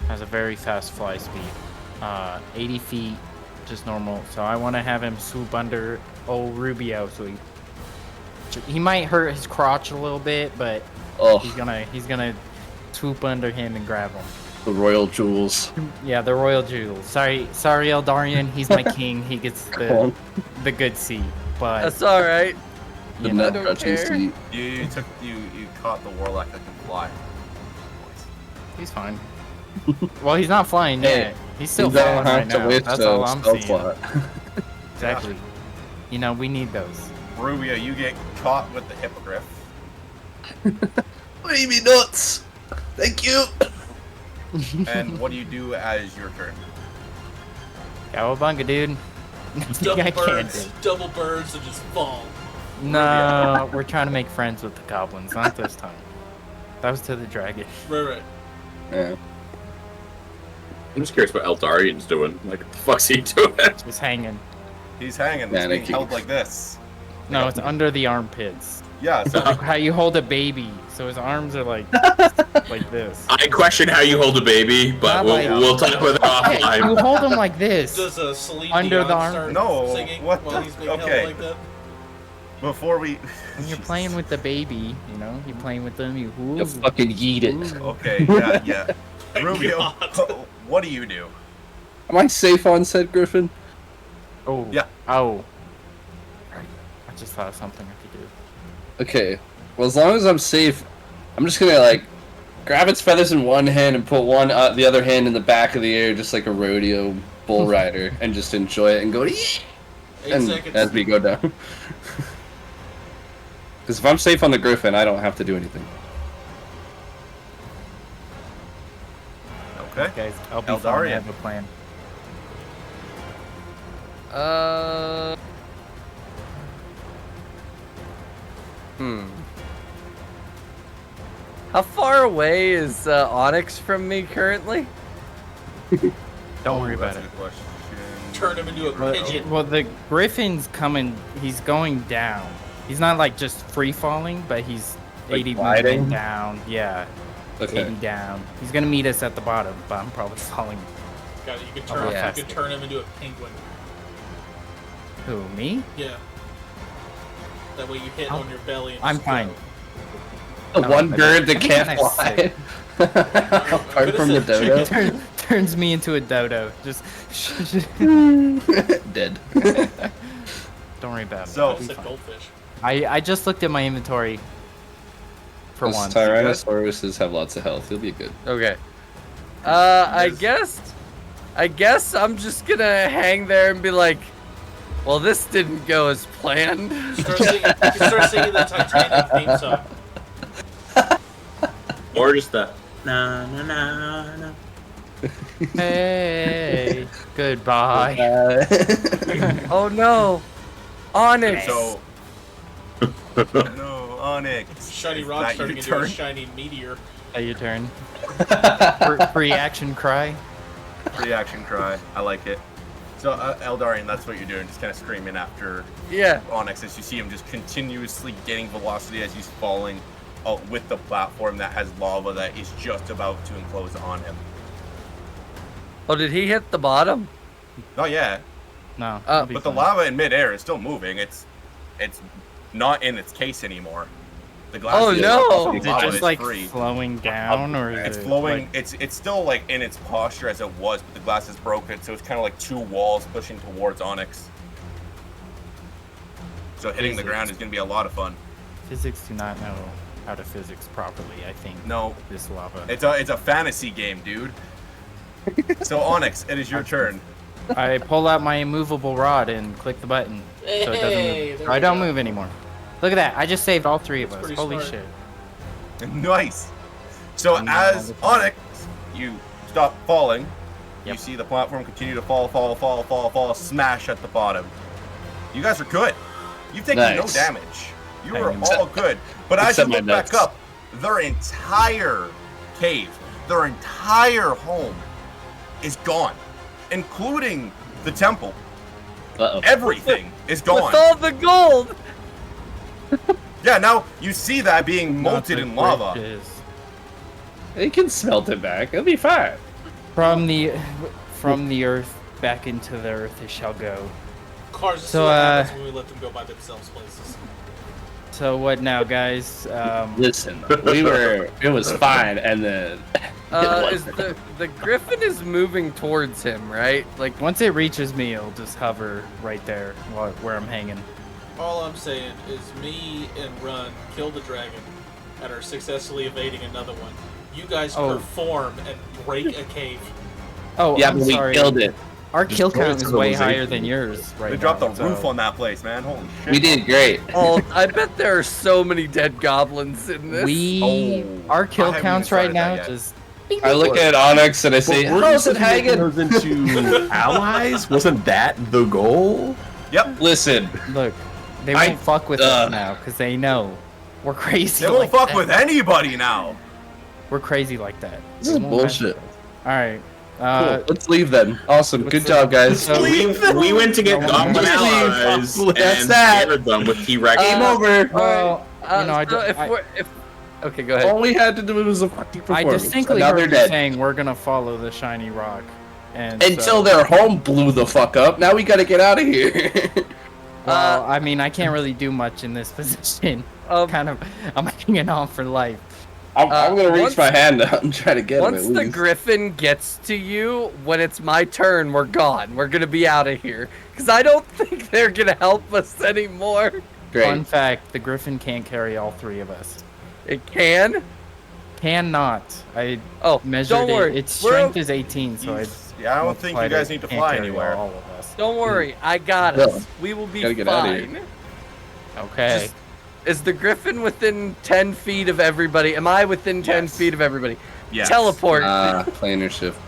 has a very fast fly speed, 80 feet, just normal. So I want to have him swoop under old Rubio, so he might hurt his crotch a little bit, but Oh, he's gonna swoop under him and grab him. the royal jewels. Yeah, the royal jewels. Sorry, Eldarian. He's my king. He gets the good seat, but That's all right. The you know, nut don't crunching care. seat. You caught the warlock that can fly. he's fine. Well, he's not flying Hey, yet. He's still You don't flying have right to now. waste That's a all I'm spell seeing. slot. Exactly. You know, we need those. Rubio, you get caught with the hippogriff. Baby nuts! Thank you! And what do you do as your turn? Cowabunga, dude. Double I can't birds. do. Double birds and just fall. No, we're trying to make friends with the goblins, not this time. That was to the dragon. Right. Yeah. I'm just curious what Eldarian's doing. Like, what the fuck's he doing? Just hanging. He's hanging. Yeah, He's they being keep- held like this. No, it's under the armpits. Yeah, so Like how you hold a baby, so his arms are like like this. I question how you hold a baby, but Not we'll, like- we'll talk about that Yeah, you offline. hold him like this. Does Celine Under the Dion arm? start No, singing what while the- he's being okay. held like that? before we. When you're playing with the baby, you know, you're playing with them, you You fucking yeet it. Okay, yeah. My Rubio, God. what do you do? Am I safe on said Griffin? Oh. Yeah. Oh. Right. I just thought of something I could do. Okay. Well, as long as I'm safe, I'm just gonna like grab its feathers in one hand and put the other hand in the back of the air, just like a rodeo bull rider, and just enjoy it and go. "Yeah," 8 and seconds. as we go down. Because if I'm safe on the Griffin, I don't have to do anything. Okay. Guys, I'll be fine. I Eldarian. have a plan. How far away is Onyx from me currently? Don't worry about That's it. a good question. Turn him into a Well, pigeon. well, the Griffin's coming. He's going down. He's not like just free falling, but he's Like 80 gliding? movement down. Yeah, Okay. 80 down. He's gonna meet us at the bottom, but I'm probably falling. Got it. You Oh, yeah. can turn him into a penguin. Who, me? Yeah. That way you hit I'll- on your belly. And I'm just fine. The No, one I bird that think can't I'm fly. Apart from the dodo. Turns me into a dodo. Just Dead. don't worry about it. So- It'll be It's a fine. goldfish. I just looked at my inventory for Those once. Tyrannosauruses have lots of health. You'll be good. Okay. I guess I'm just gonna hang there and be like, well, this didn't go as planned. Start singing the Titanic theme song. Or just the na na na na. Hey, goodbye. Oh no, Onyx. So, no, Onyx. Shiny Is rock that turning your into a turn? shiny meteor. Hey, your turn. Free action cry. Reaction cry. I like it. So, Eldarian, that's what you're doing, just kind of screaming after Yeah. Onyx as you see him just continuously gaining velocity as he's falling with the platform that has lava that is just about to enclose on him. Oh, did he hit the bottom? Oh yeah, No. Oh. it'll be but the fine. lava in midair is still moving. It's not in its case anymore. The glass Oh, is no. Is it lava just is like free. flowing down, or is It's it, flowing. like- It's still like in its posture as it was, but the glass is broken, so it's kind of like two walls pushing towards Onyx. So hitting the ground is going to be a lot of fun. Physics do not know how to physics properly. I think. No, This lava. it's a fantasy game, dude. So Onyx, it is your turn. I pull out my immovable rod and click the button, so it doesn't Hey, move. there I we don't go. move anymore. Look at that! I just saved all three of That's us. pretty Holy smart. shit! Nice. So I'm not as on the- Onyx, you stop falling. You Yep. see the platform continue to fall, smash at the bottom. You guys are good. You've taken no Nice. damage. You are Thanks. all good. But as you Except my look back nuts. up, their entire cave, their entire home is gone, including the temple. Uh-oh. Everything is gone. With all the gold. Yeah, now you see that being Not molten the in lava. bridges. You can smelt it back. It'll be fine. From the earth back into the earth it shall go. Cars is So, what happens when we let them go by themselves places. So what now, guys? Listen, it was fine, and then Is the griffin is moving towards him, right? Like, Once it reaches me, it'll just hover right there where I'm hanging. All I'm saying is me and Run killed the dragon and are successfully evading another one. You guys Oh. perform and break a cave. Oh, yeah, I'm but we sorry. killed it. Our kill Destroy count is way civilization. higher than yours right They now. dropped the so- roof on that place, man. Holy shit. We did great. oh, I bet there are so many dead goblins in this. Our I kill haven't counts even right started now that yet. just. I look at Onyx and I say, But weren't "How's you it making hanging?" those into allies? Wasn't that the goal? Yep. Listen, Look, they I- won't fuck with us now because they know we're crazy. They won't like fuck that. with anybody now. We're crazy like that. this They is won't mess bullshit. with us. All right. Cool. Let's leave then. Awesome. Good job, guys. So- We went to get No, Goblin no, allies That's and that. scared them with T-Rex. Game over. Well, you know, I so don't- if I- we're, if okay, go ahead. All we had to do was a fucking I performance. distinctly Now heard they're you dead. saying we're gonna follow the shiny rock, and Until so, their home blew the fuck up. Now we gotta get out of here. Well, I mean, I can't really do much in this position. Kind of, I'm hanging on for life. I'm gonna reach once- my hand out and try to get him Once at the least. griffin gets to you, when it's my turn, we're gone. We're gonna be out of here. Because I don't think they're gonna help us anymore. Great. Fun fact: the griffin can't carry all three of us. It can? Cannot. I Oh, measured don't worry. it. Its We're- strength is 18, so I. Yeah, I don't think you guys need to can't fly carry anywhere. All of us. Don't worry, I got No. us. We will be Gotta get outta here. fine. Okay. Just- is the griffin within 10 feet of everybody? Am I within 10 Yes. feet of everybody? Yes. Teleport. Planar shift.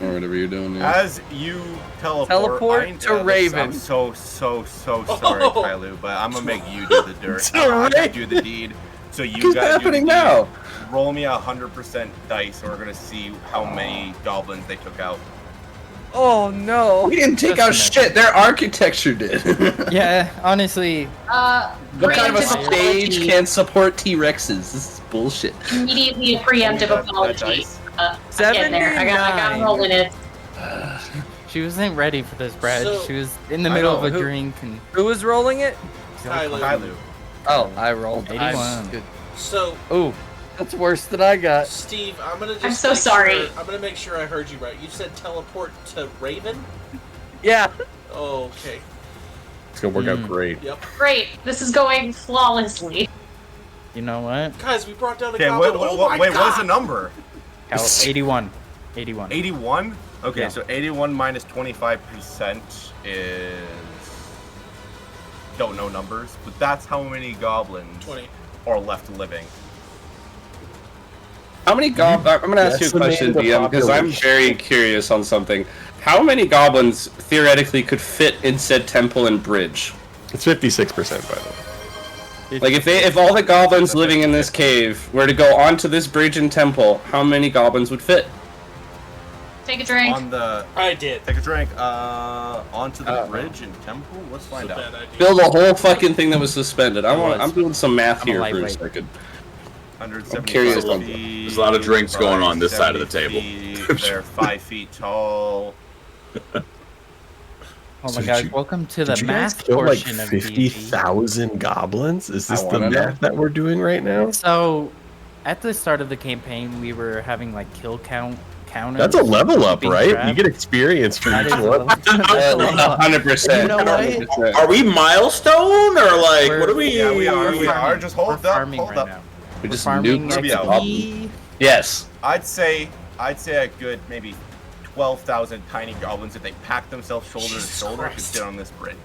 Or whatever you're doing. Yeah. As you teleport, Teleport I- to listen, Raven. I'm so sorry, Oh. Kylu, but I'm gonna make you do the dirt. To I'm gonna Raven. do the deed. So you What's guys happening do the now? deed. Roll me 100% dice, and we're gonna see how many goblins they took out. Oh no. We didn't take Just a out minute. shit. Their architecture did. Yeah, honestly, What kind of a preemptive stage apology. can support T-Rexes? This is bullshit. Immediately a preemptive That apology. dice. I'm getting there. I got rolling it. she wasn't ready for this, Brad. So- She was in the I middle know, of a who- drink and Who was rolling it? Kylo. Oh, I rolled. 81. Good. So, Ooh, that's worse than I got. Steve, I'm gonna just. I'm so make sorry. Sure, I'm gonna make sure I heard you right. You said teleport to Raven. Yeah. Oh, okay. It's gonna work out great. Yep. Great. This is going flawlessly. you know what? Guys, we brought down a Okay, goblin. wait, Oh my wait, God! what's the number? How, 81. 81. 81? Okay, Yeah. so 81 minus 25% is... Don't know numbers, but that's how many goblins 20. are left living. How many goblins? I'm gonna ask you a Decimate question, the DM, because I'm population. very curious on something. How many goblins theoretically could fit in said temple and bridge? It's 56%, by the way. Like if all the goblins living in this cave were to go onto this bridge and temple, how many goblins would fit? Take a drink. On the... I did. Take a drink. Onto the bridge and temple? Let's find It's a out. bad idea. Build a whole fucking thing that was suspended. It was. I'm doing some math I'm a here for a lightweight. second. 175 curious on- feet, There's a lot of drinks going on this side of the 70 table. feet, They're 5 feet tall. Oh So my did gosh, you- welcome to the Did you guys math kill like portion of DG. 50,000 goblins? Is this I the wanna know. math that we're doing right now? So, at the start of the campaign, we were having like kill counters. That's a level up, keeping right? track. You get experience for That each is a one. level- that's a level up. 100%. You know what? Are we milestone or like We're- what are we? Yeah, we are. We farming. are. Just hold We're up. farming Hold right up. now. We We're just farming nuked Ruby out. XP. Yes. I'd say a good maybe 12,000 tiny goblins if they pack themselves shoulder to Jesus shoulder could Christ. sit on this bridge.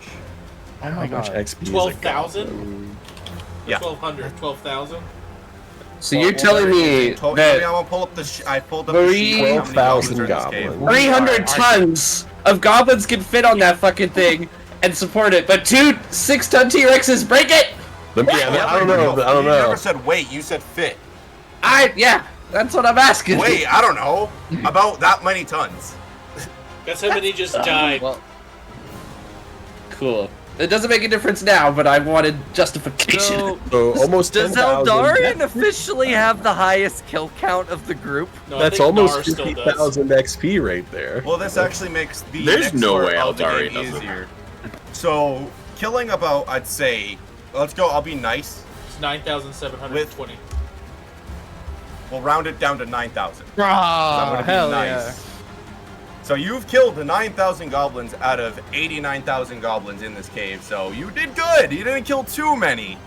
Oh How my much god. XP is a 12,000? goblin? Yeah. 1,200. 12,000? So you're telling me Maybe I'm that gonna pull up the. I pulled up the sheet. how many 12,000 are in this cave. goblins. 300 tons of goblins can fit on that fucking thing and support it, but 2 6-ton T-Rexes break it. Yeah, I don't know. I don't You know. never said wait. You said fit. Yeah, that's what I'm asking. Wait, I don't know about that many tons. That's how many just died. Well, Cool. It doesn't make a difference now, but I wanted justification. so So almost does 10,000. Eldarian officially have the highest kill count of the group? No, I That's think almost Nar still does. 50,000 XP right there. Well, this actually makes the There's next no part way of the Eldari game does it. easier. So, killing about, I'd say, let's go. I'll be nice. It's 9,720. We'll round it down to 9,000. I'm Ah, gonna be hell nice. So you've killed the 9,000 goblins out of 89,000 goblins in this cave. So you did good. You didn't kill too many.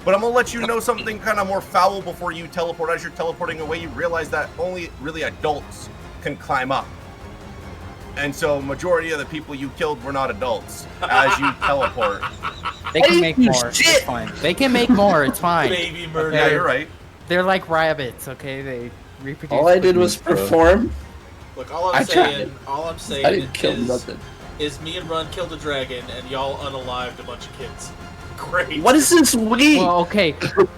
But I'm gonna let you know something kind of more foul before you teleport. As you're teleporting away, you realize that only really adults can climb up. And so majority of the people you killed were not adults. As you teleport. They can make more. It's fine. They can make more. It's fine. Baby murder. Yeah, you're right. They're like rabbits, okay? They reproduce. All I did was perform. Look, all I I'm tried. saying, I didn't kill is, nothing. is me and Run killed a dragon, and y'all unalived a bunch of kids. Great. What is this we? Well, okay.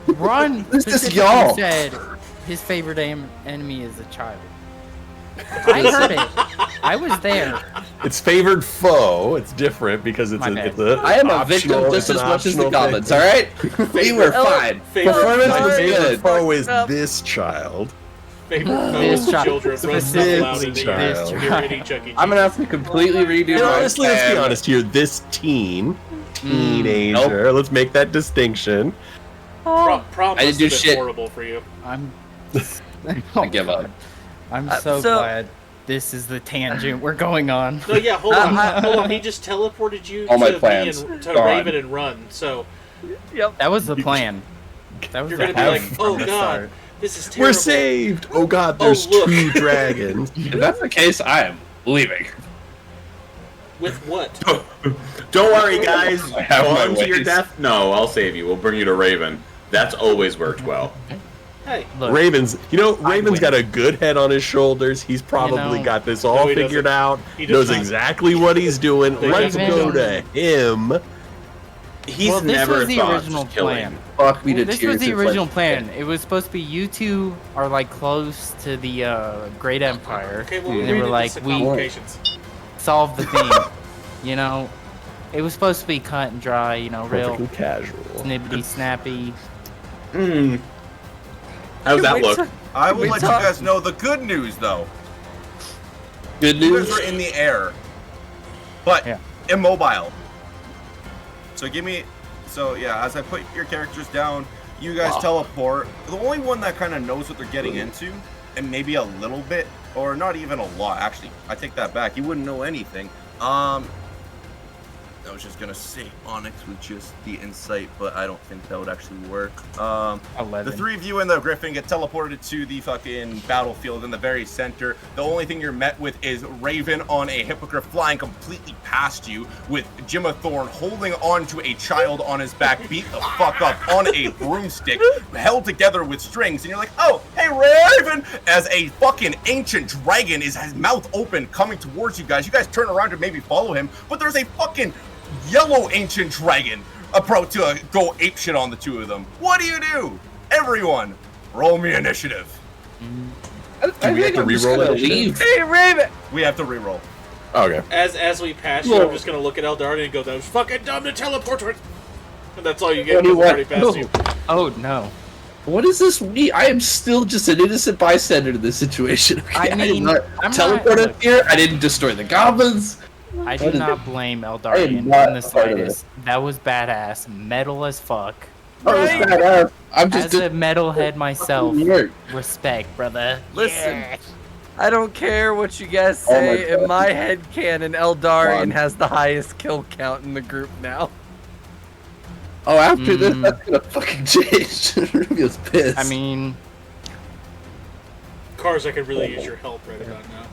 Ron This is specifically y'all. said his favorite enemy is a child. I heard it. I was there. It's favored foe. It's different because it's My a. bad. It's a I am a victim optional- just it's as an much as the optional goblins, thing. alright? We were fine. Favorite Performance My was favorite good. foe is Up. this child. Favorite This foes, child. children, run This stuff loud in the child. air. This You're child. hitting Chuck E. Cheese. I'm gonna have to completely redo And my honestly, let's be plan. honest here. This teenager. Let's make that distinction. Prom I didn't must do have been shit. horrible for you. I'm. I give up. I'm So- glad this is the tangent we're going on. No, yeah, hold on, hold on. He just teleported you All my to plans me and to gone. Raven and Run. So Yep. That was the plan. That was you're the gonna be like, plan oh from the god, start. this is terrible. We're saved. Oh God, Oh, there's look. 2 dragons. If that's the case, I am leaving. With what? Don't worry, guys. I have my Falling to your ways. death? No, I'll save you. We'll bring you to Raven. That's always worked well. Hey, Look, Raven's, Raven's win. got a good head on his shoulders. He's probably know- got this all he figured out. He does Knows not. exactly what he's doing. They Let's definitely go to him. He's well, this never was the thought original just killing. plan. Fuck me to This tears. was the It's like- original plan. It was supposed to be you two are like close to the Great Empire. okay, well, And we're they were reading like, this we- complications. solve the theme. You know, it was supposed to be cut and dry. You know, real Perfectly casual. snippety, snappy. How's that look? I will we let talk- you guys know the good news, though. Good You news. guys are in the air, but Yeah. immobile. So as I put your characters down, you guys teleport. The only one that kind of knows what they're getting into, and maybe a little bit, or not even a lot. Actually, I take that back. You wouldn't know anything. I was just gonna say Onyx with just the insight, but I don't think that would actually work. 11. The three of you and the Griffin get teleported to the fucking battlefield in the very center. The only thing you're met with is Raven on a hippogriff flying completely past you, with Jimathorn holding on to a child on his back, beat the fuck up on a broomstick, held together with strings. And you're like, oh, hey Raven! As a fucking ancient dragon is his mouth open, coming towards you guys. You guys turn around to maybe follow him, but there's a fucking yellow ancient dragon approach to go apeshit on the two of them. What do you do? Everyone, roll me initiative. I we have think to I'm just reroll gonna that shit? leave. Hey, Raven! We have to reroll. Okay. As we pass you, I'm just gonna look at Eldardi and go, "That was fucking dumb to teleport to it." And that's all you get. What do you It's already want? past you. Oh no. What does this mean? I am still just an innocent bystander to this situation. Okay? I mean, did not I'm teleported not- here. I didn't destroy the goblins. I do What is not blame I Eldardian am not in the a part of slightest. That was badass. Metal as fuck. Oh, it's badass. I'm just As a metalhead myself, weird. respect, brother. Listen. Yeah. I don't care what you guys Oh my say. God. In my head canon, Eldarian Come on. has the highest kill count in the group now. Oh, after this, Mm. that's gonna fucking change. Rubio's pissed. I mean, Cars, I could really use your help right about now.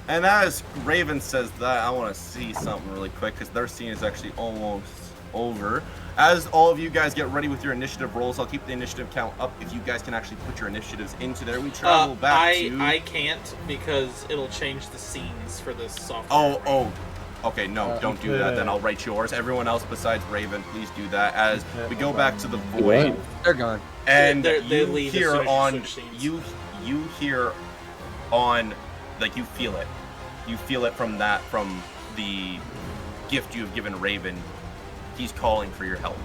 And as Raven says that, I want to see something really quick because their scene is actually almost over. As all of you guys get ready with your initiative rolls, I'll keep the initiative count up if you guys can actually put your initiatives into there. We travel back I can't because it'll change the scenes for this software. Oh. Okay, no, don't do that. Then I'll write yours. Everyone else besides Raven, please do that. As we go back to the void, They're gone. and They you leave as hear soon as you on switch scenes. you hear on, like, you feel it. You feel it from the gift you have given Raven. He's calling for your help.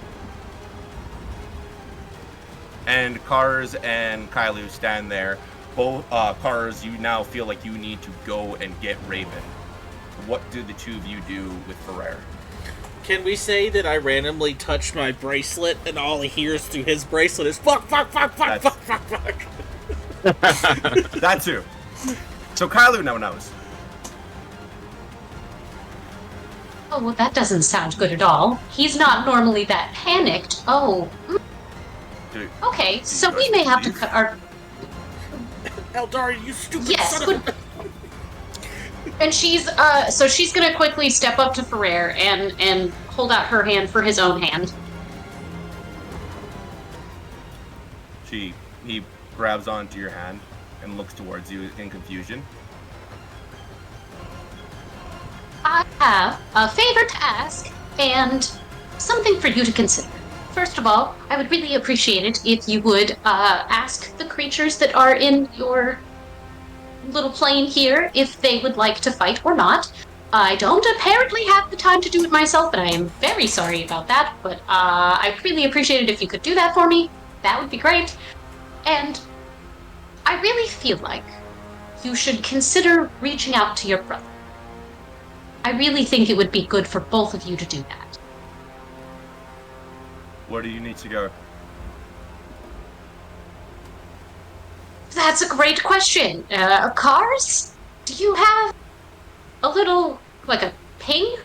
And Kars and Kailu stand there. Both Kars, you now feel like you need to go and get Raven. What do the two of you do with Ferrer? Can we say that I randomly touch my bracelet and all he hears through his bracelet is fuck, fuck, fuck, fuck, That's- fuck, fuck, fuck? That too. So Kailu now knows. Oh, well, that doesn't sound good at all. He's not normally that panicked. Oh. Dude, Okay, so we may have to cut our. Eldari, you stupid Yes, son of but. And she's so she's gonna quickly step up to Ferrer and hold out her hand for his own hand. he grabs onto your hand and looks towards you in confusion. I have a favor to ask and something for you to consider. First of all, I would really appreciate it if you would ask the creatures that are in your little plane here if they would like to fight or not. I don't apparently have the time to do it myself, and I am very sorry about that, but I'd really appreciate it if you could do that for me. That would be great. And I really feel like you should consider reaching out to your brother. I really think it would be good for both of you to do that. Where do you need to go? That's a great question. Cars? Do you have a little, like a ping?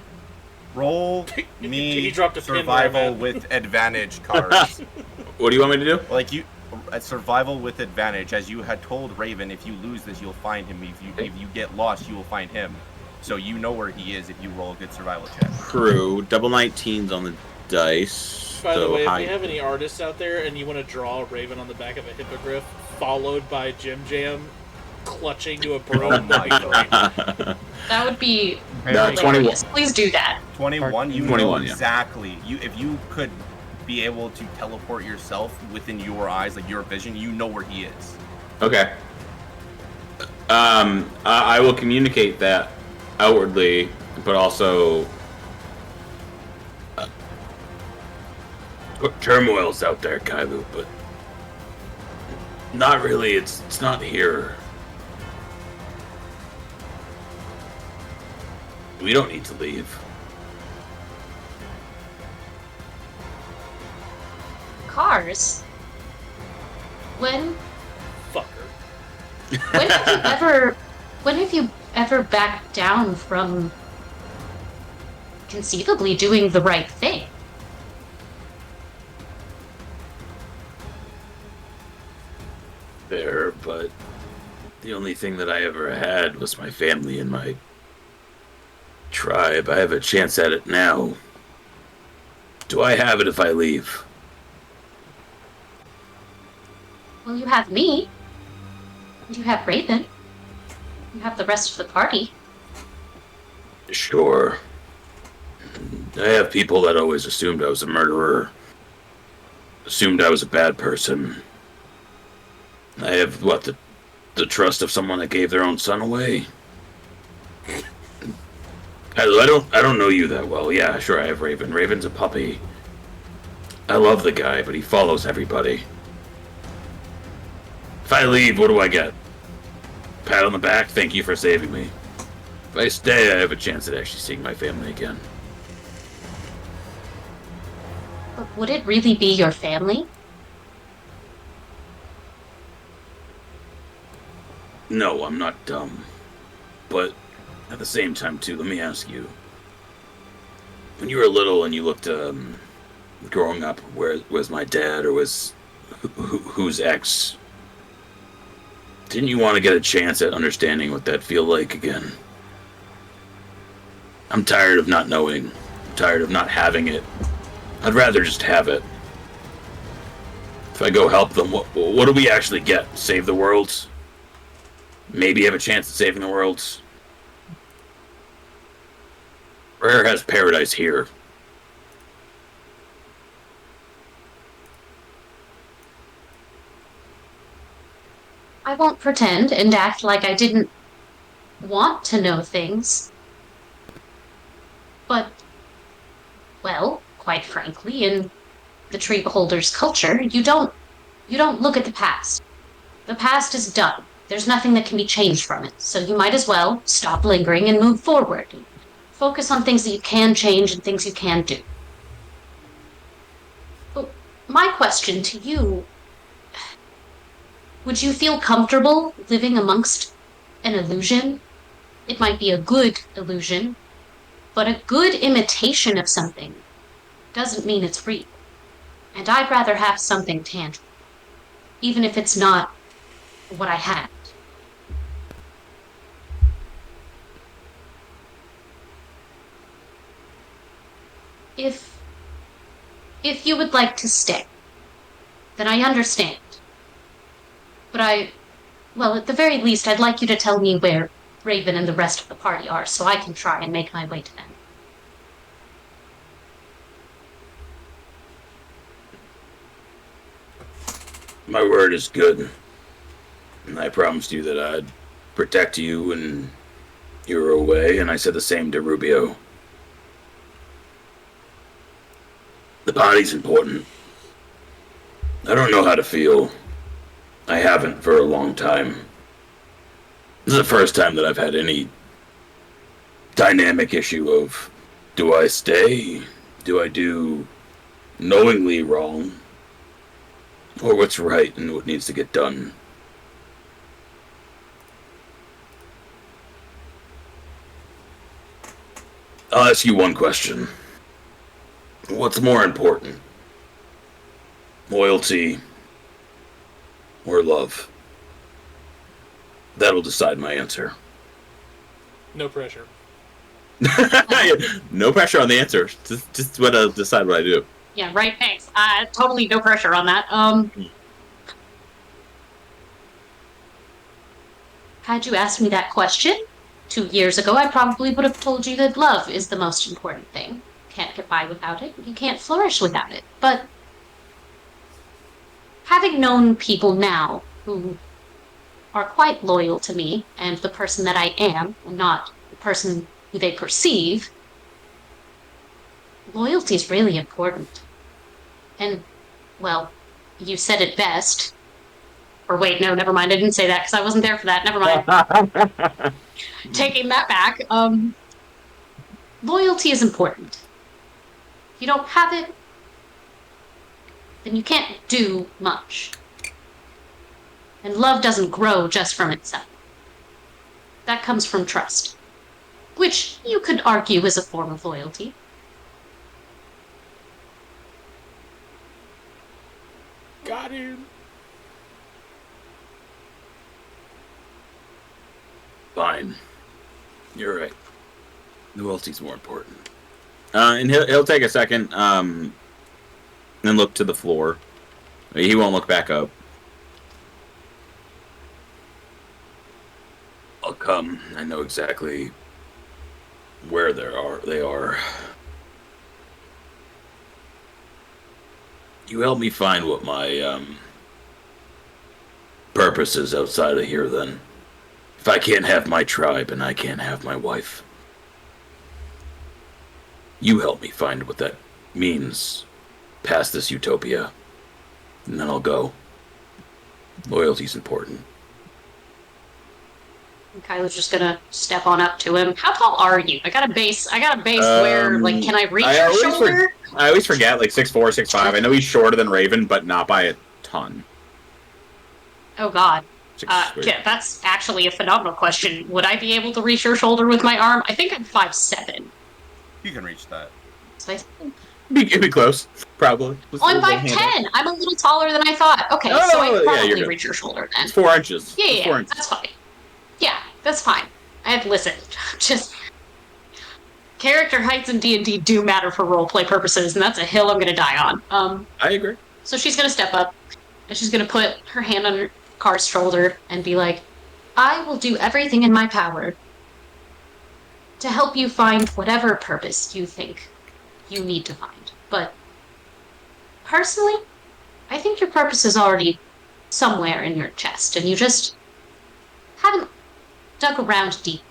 Roll He me dropped a pin survival where I'm at. with advantage cards. What do you want me to do? Like you, a survival with advantage. As you had told Raven, if you lose this, you'll find him. If you get lost, you will find him. So you know where he is if you roll a good survival check. Crew, double 19s on the dice. By the so way, if high. you have any artists out there and you want to draw a raven on the back of a hippogriff, followed by Jim Jam clutching to a broom, Oh my that'd be great. That would be No, 21. hilarious. Please do that. 21. You 21, know yeah. exactly. If you could be able to teleport yourself within your eyes, like your vision, you know where he is. Okay. I will communicate that outwardly, but also turmoil's out there, Kailu, but not really. It's not here. We don't need to leave. Cars? When Fucker. when have you ever backed down from conceivably doing the right thing? Fair, but the only thing that I ever had was my family and my tribe. I have a chance at it now. Do I have it if I leave? Well, you have me. You have Raven. You have the rest of the party. Sure. I have people that always assumed I was a murderer. Assumed I was a bad person. I have, the trust of someone that gave their own son away? I don't know you that well. Yeah, sure, I have Raven. Raven's a puppy. I love the guy, but he follows everybody. If I leave, what do I get? Pat on the back, thank you for saving me. If I stay, I have a chance at actually seeing my family again. But would it really be your family? No, I'm not dumb. But at the same time, too, let me ask you. When you were little and you looked, growing up, where was my dad or was who's ex? Didn't you want to get a chance at understanding what that feel like again? I'm tired of not knowing. I'm tired of not having it. I'd rather just have it. If I go help them, what do we actually get? Save the world? Maybe have a chance at saving the world? Rare has paradise here. I won't pretend and act like I didn't want to know things. But, well, quite frankly, in the Tree Beholder's culture, you don't look at the past. The past is done. There's nothing that can be changed from it. So you might as well stop lingering and move forward. Focus on things that you can change and things you can do. But my question to you, would you feel comfortable living amongst an illusion? It might be a good illusion, but a good imitation of something doesn't mean it's real. And I'd rather have something tangible, even if it's not what I had. If you would like to stay, then I understand. But well, at the very least, I'd like you to tell me where Raven and the rest of the party are, so I can try and make my way to them. My word is good. And I promised you that I'd protect you when you were away, and I said the same to Rubio. The body's important. I don't know how to feel. I haven't for a long time. This is the first time that I've had any dynamic issue of, do I stay? Do I do knowingly wrong? Or what's right and what needs to get done? I'll ask you one question. What's more important? Loyalty or love? That'll decide my answer. No pressure. No pressure on the answer. Just want to decide what I do. Yeah, right, thanks. Totally no pressure on that. Had you asked me that question 2 years ago, I probably would have told you that love is the most important thing. Can't get by without it. You can't flourish without it. But having known people now who are quite loyal to me and the person that I am, and not the person who they perceive, loyalty is really important. And, well, you said it best. Or wait, no, never mind. I didn't say that because I wasn't there for that. Never mind. Taking that back, loyalty is important. If you don't have it, then you can't do much. And love doesn't grow just from itself. That comes from trust, which you could argue is a form of loyalty. Got him. Fine. You're right. Loyalty's more important. And he'll take a second, and look to the floor. He won't look back up. I'll come. I know exactly where they are. You help me find what my purpose is outside of here, then. If I can't have my tribe and I can't have my wife, you help me find what that means past this utopia, and then I'll go. Loyalty's important. And Kylo's just gonna step on up to him. How tall are you? I got a base where, like, can I reach your shoulder? I always forget, like 6'4", 6'5". I know he's shorter than Raven, but not by a ton. Oh god. 6'3". Yeah, that's actually a phenomenal question. Would I be able to reach your shoulder with my arm? I think I'm 5'7". You can reach that. So It'd be close, probably. I'm 5'10". I'm a little taller than I thought. Okay, so I you're probably good. reach your shoulder then. It's 4 inches. Yeah, It's 4 yeah, inches. that's fine. Yeah, that's fine. Listen, just character heights in D&D do matter for roleplay purposes, and that's a hill I'm gonna die on. I agree. So she's gonna step up, and she's gonna put her hand on Car's shoulder and be like, I will do everything in my power to help you find whatever purpose you think you need to find. But personally, I think your purpose is already somewhere in your chest, and you just haven't dug around deep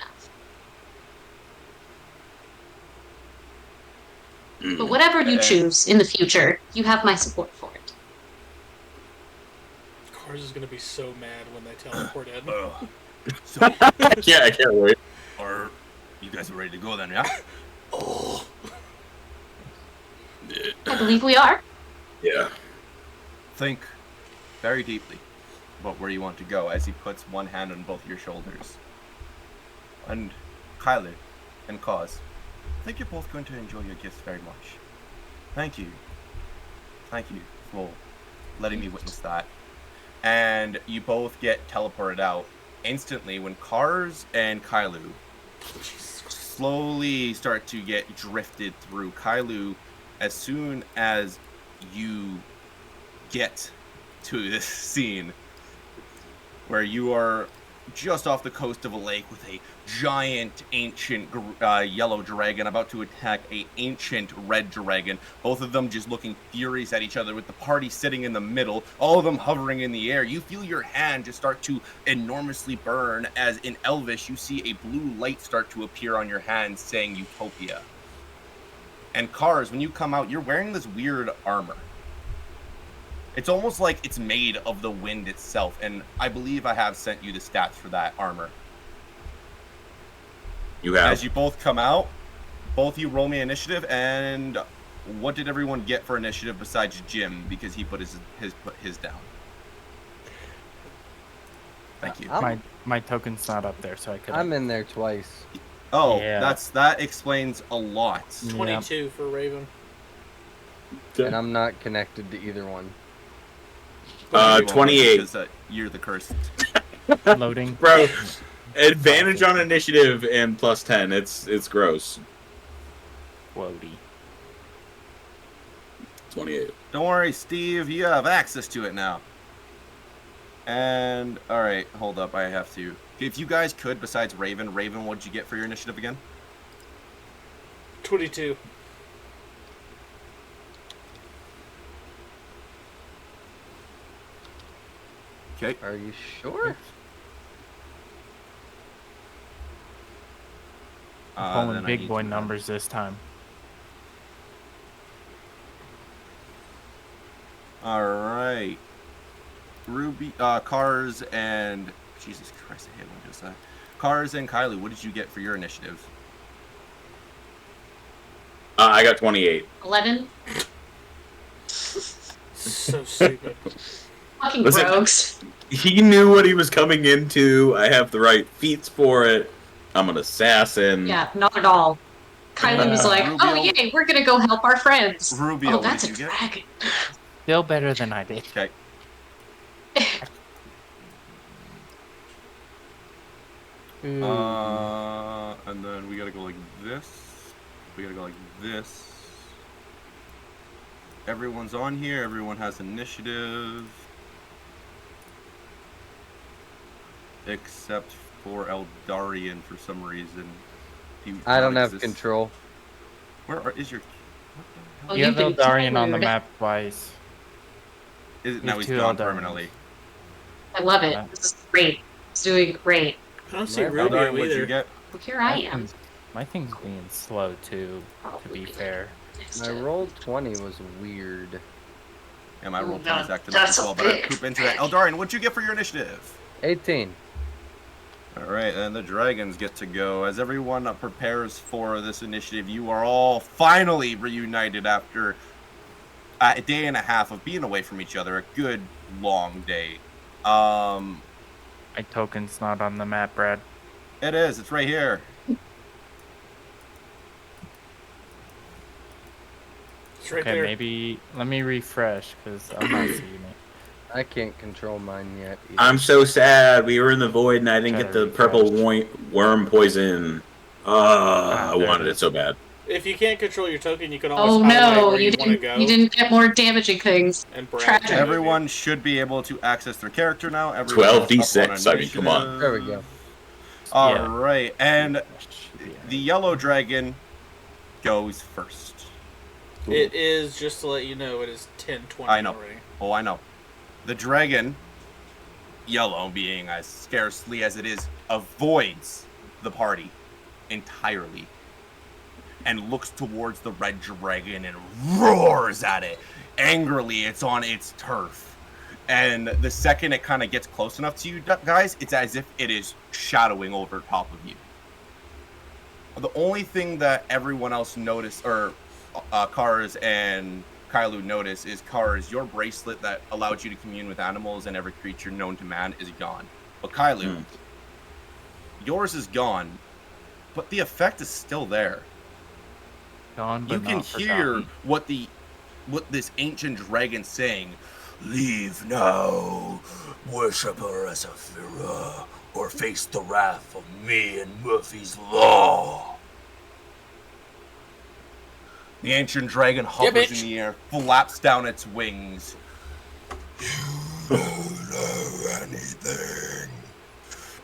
enough. But whatever you choose in the future, you have my support for it. Cars is gonna be so mad when they teleport in. So, Yeah, I can't wait. are you guys ready to go then, yeah? I believe we are. Yeah. Think very deeply about where you want to go as he puts one hand on both your shoulders. And Kyler and Cause, I think you're both going to enjoy your gifts very much. Thank you. Thank you for letting me witness that. And you both get teleported out instantly when Cars and Kylu slowly start to get drifted through. Kylu, as soon as you get to this scene where you are just off the coast of a lake with a giant ancient yellow dragon about to attack a ancient red dragon, both of them just looking furious at each other with the party sitting in the middle, all of them hovering in the air. You feel your hand just start to enormously burn as in Elvish you see a blue light start to appear on your hand saying Utopia. And Cars, when you come out, you're wearing this weird armor. It's almost like it's made of the wind itself, and I believe I have sent you the stats for that armor. You have. As you both come out, both you roll me initiative, and what did everyone get for initiative besides Jim, because he put his down? Thank you. My token's not up there, so I could. I'm in there twice. Oh, Yeah. that explains a lot. 22 for Raven. And I'm not connected to either one. 28. Because, you're the cursed. Loading. Bro, advantage on initiative and plus 10. It's gross. Quody. 28. Don't worry, Steve, you have access to it now. And, alright, hold up, I have to. If you guys could, besides Raven, what did you get for your initiative again? 22. Okay. Are you sure? Pulling then I big need boy to- numbers this time. All right. Ruby, Cars, and Jesus Christ, I hate when I do that. Cars and Kylie, what did you get for your initiative? I got 28. 11. So stupid. Fucking Listen. rogues. He knew what he was coming into. I have the right feats for it. I'm an assassin. Yeah, not at all. Kylie was like, Rubio. "Oh yay, we're gonna go help our friends." Rubio, Oh, what that's a did you get? dragon. Still better than I did. Okay. And then we gotta go like this. We gotta go like this. Everyone's on here. Everyone has initiative. Except for Eldarian for some reason. He I don't not have exist- control. Is your... Oh, You have you've been Eldarian on the rude. map twice. Is it, You now have he's two gone Eldarians. permanently. I love it. This is great. It's doing great. I don't see My Rubio Eldarian, what'd you either. get? Well, here I am. My thing's being slow too, to Probably be fair. next My to- roll 20 was weird. Yeah, my roll Ooh, 20 is that- acting up that's as a well, but I big poop into that. Eldarian, what'd you get for your initiative? 18. Alright, and the dragons get to go. As everyone prepares for this initiative, you are all finally reunited after a day and a half of being away from each other. A good, long day. My token's not on the map, Brad. It is. It's right here. It's right Okay, there. maybe let me refresh because I'm not seeing it. I can't control mine yet. Either. I'm so sad. We were in the void and I didn't Try get to the purple refresh. worm poison. I there wanted it it so bad. If you can't control your token, you can always Oh highlight no, where you you want to didn't. go. You didn't get more damaging things. And brag Tragic. to Everyone should be able to access their character now. Everyone 12d6, is up on I mean, come on. initiative. There we go. Alright, and Should be the yellow dragon goes first. It is, just to let you know, it is 10:20 I know. already. Oh, I know. The dragon, yellow being as scarcely as it is, avoids the party entirely and looks towards the red dragon and roars at it. Angrily, it's on its turf. And the second it kind of gets close enough to you guys, it's as if it is shadowing over top of you. The only thing that everyone else noticed, or Kars and Kailu notice, is Kars, your bracelet that allowed you to commune with animals and every creature known to man is gone. But Kailu, yours is gone, but the effect is still there. gone, but You can not hear forgotten. what this ancient dragon's saying. Leave now, worshipper Asaphira, or face the wrath of me and Murphy's Law. The ancient dragon hovers bitch. in the air, flaps down its wings. You don't know anything.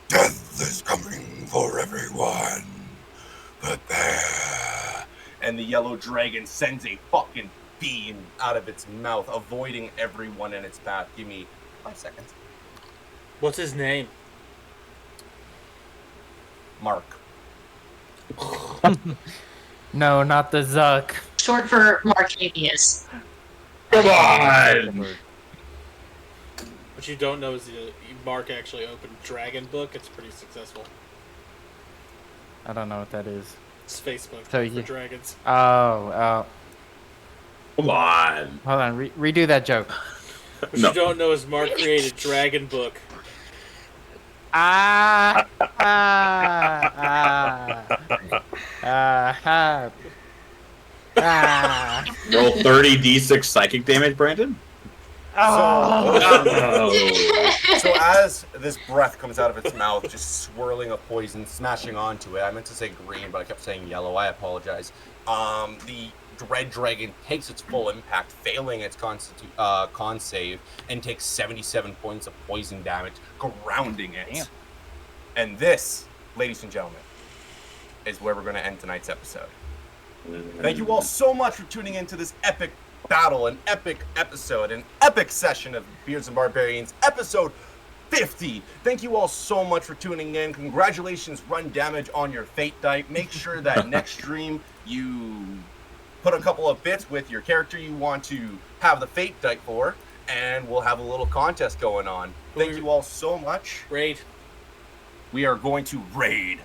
Death is coming for everyone. Prepare. And the yellow dragon sends a fucking beam out of its mouth, avoiding everyone in its path. Give me 5 seconds. What's his name? Mark. No, not the Zuck. Short for Marcanius. Come on! What you don't know is Mark actually opened Dragon Book. It's pretty successful. I don't know what that is. It's Facebook So for you- dragons. Oh, Come on. hold on. Redo that joke. What No. you don't know is Mark created Dragon Book. Ah, Roll 30d6 psychic damage, Brandon? So as this breath comes out of its mouth, just swirling a poison, smashing onto it. I meant to say green, but I kept saying yellow. I apologize. The red dragon takes its full impact, failing its con save, and takes 77 points of poison damage, grounding it. Damn. And this, ladies and gentlemen, is where we're going to end tonight's episode. Thank you all so much for tuning into this epic battle, an epic episode, an epic session of Beards and Barbarians, episode 50. Thank you all so much for tuning in. Congratulations, Run Damage, on your Fate die. Make sure that next stream you put a couple of bits with your character you want to have the Fate die for, and we'll have a little contest going on. Thank you all so much. Raid. We are going to raid.